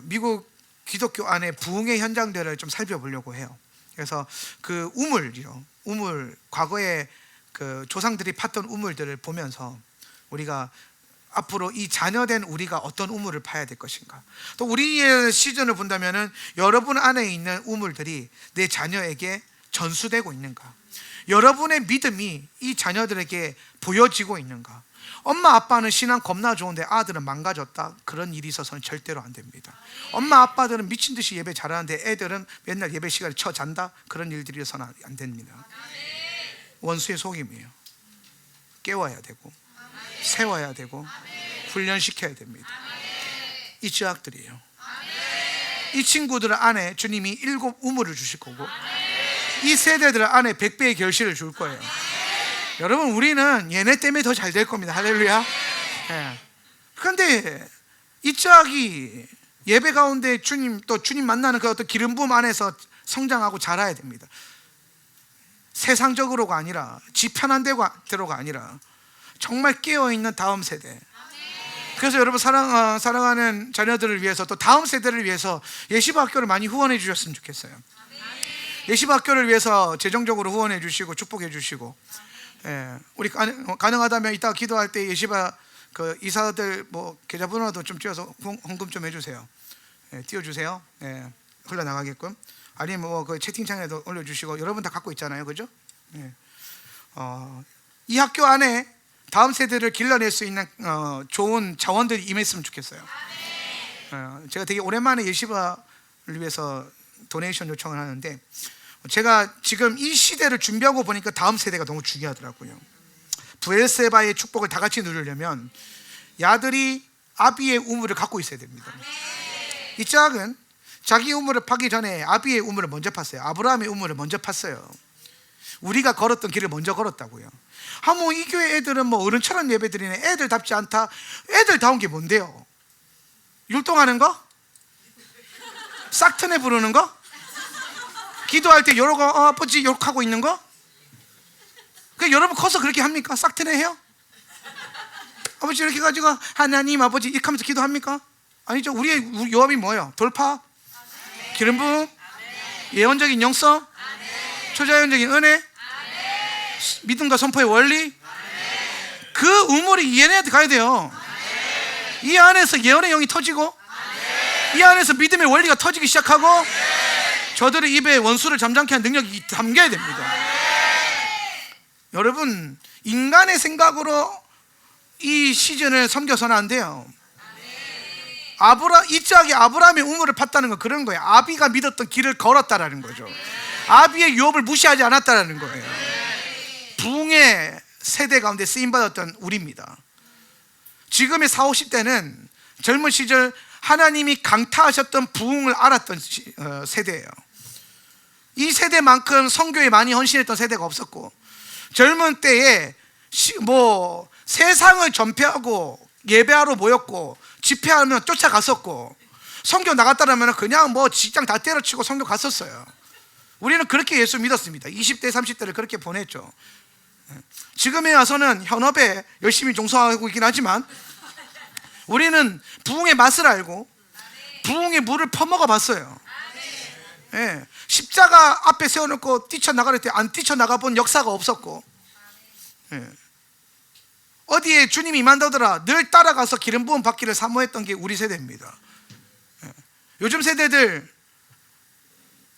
미국 기독교 안에 부흥의 현장들을 좀 살펴보려고 해요. 그래서 그 우물이요, 우물, 과거에 그 조상들이 팠던 우물들을 보면서 우리가 앞으로 이 자녀된 우리가 어떤 우물을 파야 될 것인가. 또 우리의 시즌을 본다면은 여러분 안에 있는 우물들이 내 자녀에게 전수되고 있는가. 여러분의 믿음이 이 자녀들에게 보여지고 있는가. 엄마 아빠는 신앙 겁나 좋은데 아들은 망가졌다, 그런 일이 있어서는 절대로 안 됩니다. 엄마 아빠들은 미친 듯이 예배 잘하는데 애들은 맨날 예배 시간에 쳐 잔다, 그런 일들이 있어서는 안 됩니다. 원수의 속임이에요. 깨워야 되고 세워야 되고 훈련시켜야 됩니다. 이 죄악들이에요. 이 친구들 안에 주님이 7 우물을 주실 거고 이 세대들 안에 100배의 결실을 줄 거예요. 여러분, 우리는 얘네 때문에 더 잘 될 겁니다. 할렐루야. 그런데 이 짝이 예배 가운데 주님, 또 주님 만나는 그 어떤 기름 부음 안에서 성장하고 자라야 됩니다. 세상적으로가 아니라, 지 편한 대로가 아니라 정말 깨어있는 다음 세대. 그래서 여러분 사랑하는 자녀들을 위해서, 또 다음 세대를 위해서 예시바 학교를 많이 후원해 주셨으면 좋겠어요. 예시바 학교를 위해서 재정적으로 후원해 주시고 축복해 주시고, 우리 가능하다면 이따 기도할 때 예시바 그 이사들 뭐 계좌번호도 좀 띄워서 헌금 좀 해주세요. 띄워주세요. 흘러나가게끔. 아니면 뭐 그 채팅창에도 올려주시고, 여러분 다 갖고 있잖아요, 그죠? 이 학교 안에 다음 세대를 길러낼 수 있는 좋은 자원들이 임했으면 좋겠어요. 제가 되게 오랜만에 예시바를 위해서 도네이션 요청을 하는데, 제가 지금 이 시대를 준비하고 보니까 다음 세대가 너무 중요하더라고요. 부엘세바의 축복을 다 같이 누리려면 야들이 아비의 우물을 갖고 있어야 됩니다. 이삭은 자기 우물을 파기 전에 아비의 우물을 먼저 팠어요. 아브라함의 우물을 먼저 팠어요. 우리가 걸었던 길을 먼저 걸었다고요. 뭐 이 교회 애들은 뭐 어른처럼 예배드리네, 애들답지 않다. 애들다운 게 뭔데요? 율동하는 거? 싹트네 부르는 거? 기도할 때 요러고 아버지 요렇게 하고 있는 거? 그 여러분 커서 그렇게 합니까? 싹트네 해요? 아버지 이렇게 가지고 하나님 아버지 이렇게 하면서 기도합니까? 아니죠. 우리의 요압이 뭐예요? 돌파? 기름 부음? 예언적인 영성? 초자연적인 은혜? 믿음과 선포의 원리? 그 우물이 이 안에 가야 돼요. 이 안에서 예언의 영이 터지고, 이 안에서 믿음의 원리가 터지기 시작하고, 저들의 입에 원수를 잠잠케 한 능력이 담겨야 됩니다. 여러분, 인간의 생각으로 이 시즌을 섬겨서는 안 돼요. 이삭이 아브라함의 우물을 팠다는 건 그런 거예요. 아비가 믿었던 길을 걸었다라는 거죠. 아비의 유업을 무시하지 않았다라는 거예요. 부흥의 세대 가운데 쓰임받았던 우리입니다. 지금의 40, 50대는 젊은 시절 하나님이 강타하셨던 부흥을 알았던 세대예요. 이 세대만큼 선교에 많이 헌신했던 세대가 없었고, 젊은 때에 세상을 전폐하고 예배하러 모였고 집회하면 쫓아갔었고, 선교 나갔다라면 그냥 직장 다 때려치고 선교 갔었어요. 우리는 그렇게 예수 믿었습니다. 20대 30대를 그렇게 보냈죠. 지금에 와서는 현업에 열심히 종사하고 있긴 하지만, 우리는 부흥의 맛을 알고 부흥의 물을 퍼먹어 봤어요. 예, 십자가 앞에 세워놓고 뛰쳐나갈 때 안 뛰쳐나가 본 역사가 없었고, 예, 어디에 주님이 임한다더라 늘 따라가서 기름 부음 받기를 사모했던 게 우리 세대입니다. 예, 요즘 세대들,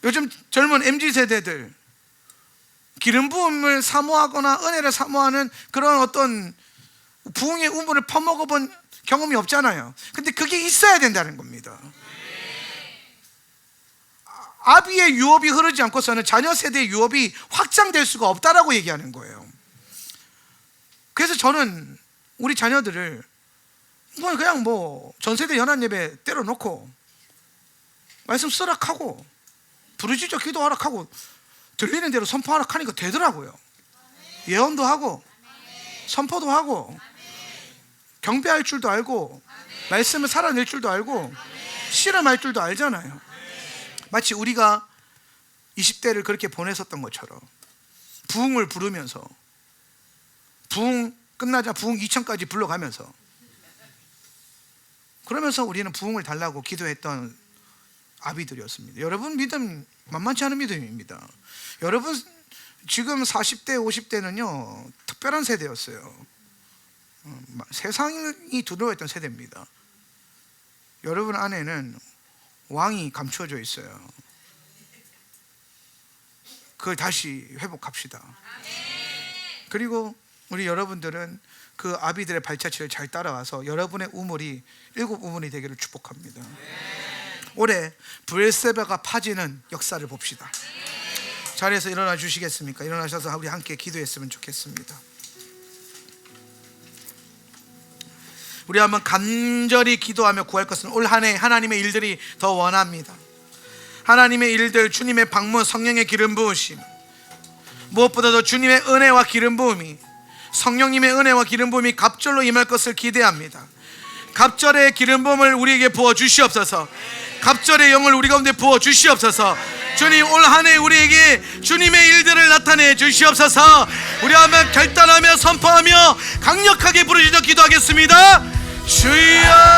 요즘 젊은 MZ세대들 기름 부음을 사모하거나 은혜를 사모하는 그런 어떤 부흥의 우물을 퍼먹어 본 경험이 없잖아요. 근데 그게 있어야 된다는 겁니다. 아비의 유업이 흐르지 않고서는 자녀 세대의 유업이 확장될 수가 없다라고 얘기하는 거예요. 그래서 저는 우리 자녀들을 그냥 전세대 연합예배 때려놓고 말씀 쓰락하고 부르짖어 기도하락하고 들리는 대로 선포하락하니까 되더라고요. 예언도 하고 선포도 하고 경배할 줄도 알고 말씀을 살아낼 줄도 알고 실험할 줄도 알잖아요. 마치 우리가 20대를 그렇게 보냈었던 것처럼 부흥을 부르면서, 부흥 끝나자 부흥 2000까지 불러가면서, 그러면서 우리는 부흥을 달라고 기도했던 아비들이었습니다. 여러분 믿음 만만치 않은 믿음입니다. 여러분 지금 40대 50대는요 특별한 세대였어요. 세상이 두려워했던 세대입니다. 여러분 안에는 왕이 감추어져 있어요. 그걸 다시 회복합시다. 그리고 우리 여러분들은 그 아비들의 발자취를 잘 따라와서 여러분의 우물이 7 우물이 되기를 축복합니다. 올해 브엘세바가 파지는 역사를 봅시다. 자리에서 일어나 주시겠습니까? 일어나셔서 우리 함께 기도했으면 좋겠습니다. 우리 한번 간절히 기도하며 구할 것은 올 한 해 하나님의 일들이 더 원합니다. 하나님의 일들, 주님의 방문, 성령의 기름 부으심, 무엇보다도 주님의 은혜와 기름 부음이, 성령님의 은혜와 기름 부음이 갑절로 임할 것을 기대합니다. 갑절의 기름 부음을 우리에게 부어 주시옵소서. 갑절의 영을 우리 가운데 부어 주시옵소서. 주님 올 한 해 우리에게 주님의 일들을 나타내 주시옵소서. 우리 한번 결단하며 선포하며 강력하게 부르짖어 기도하겠습니다. 주여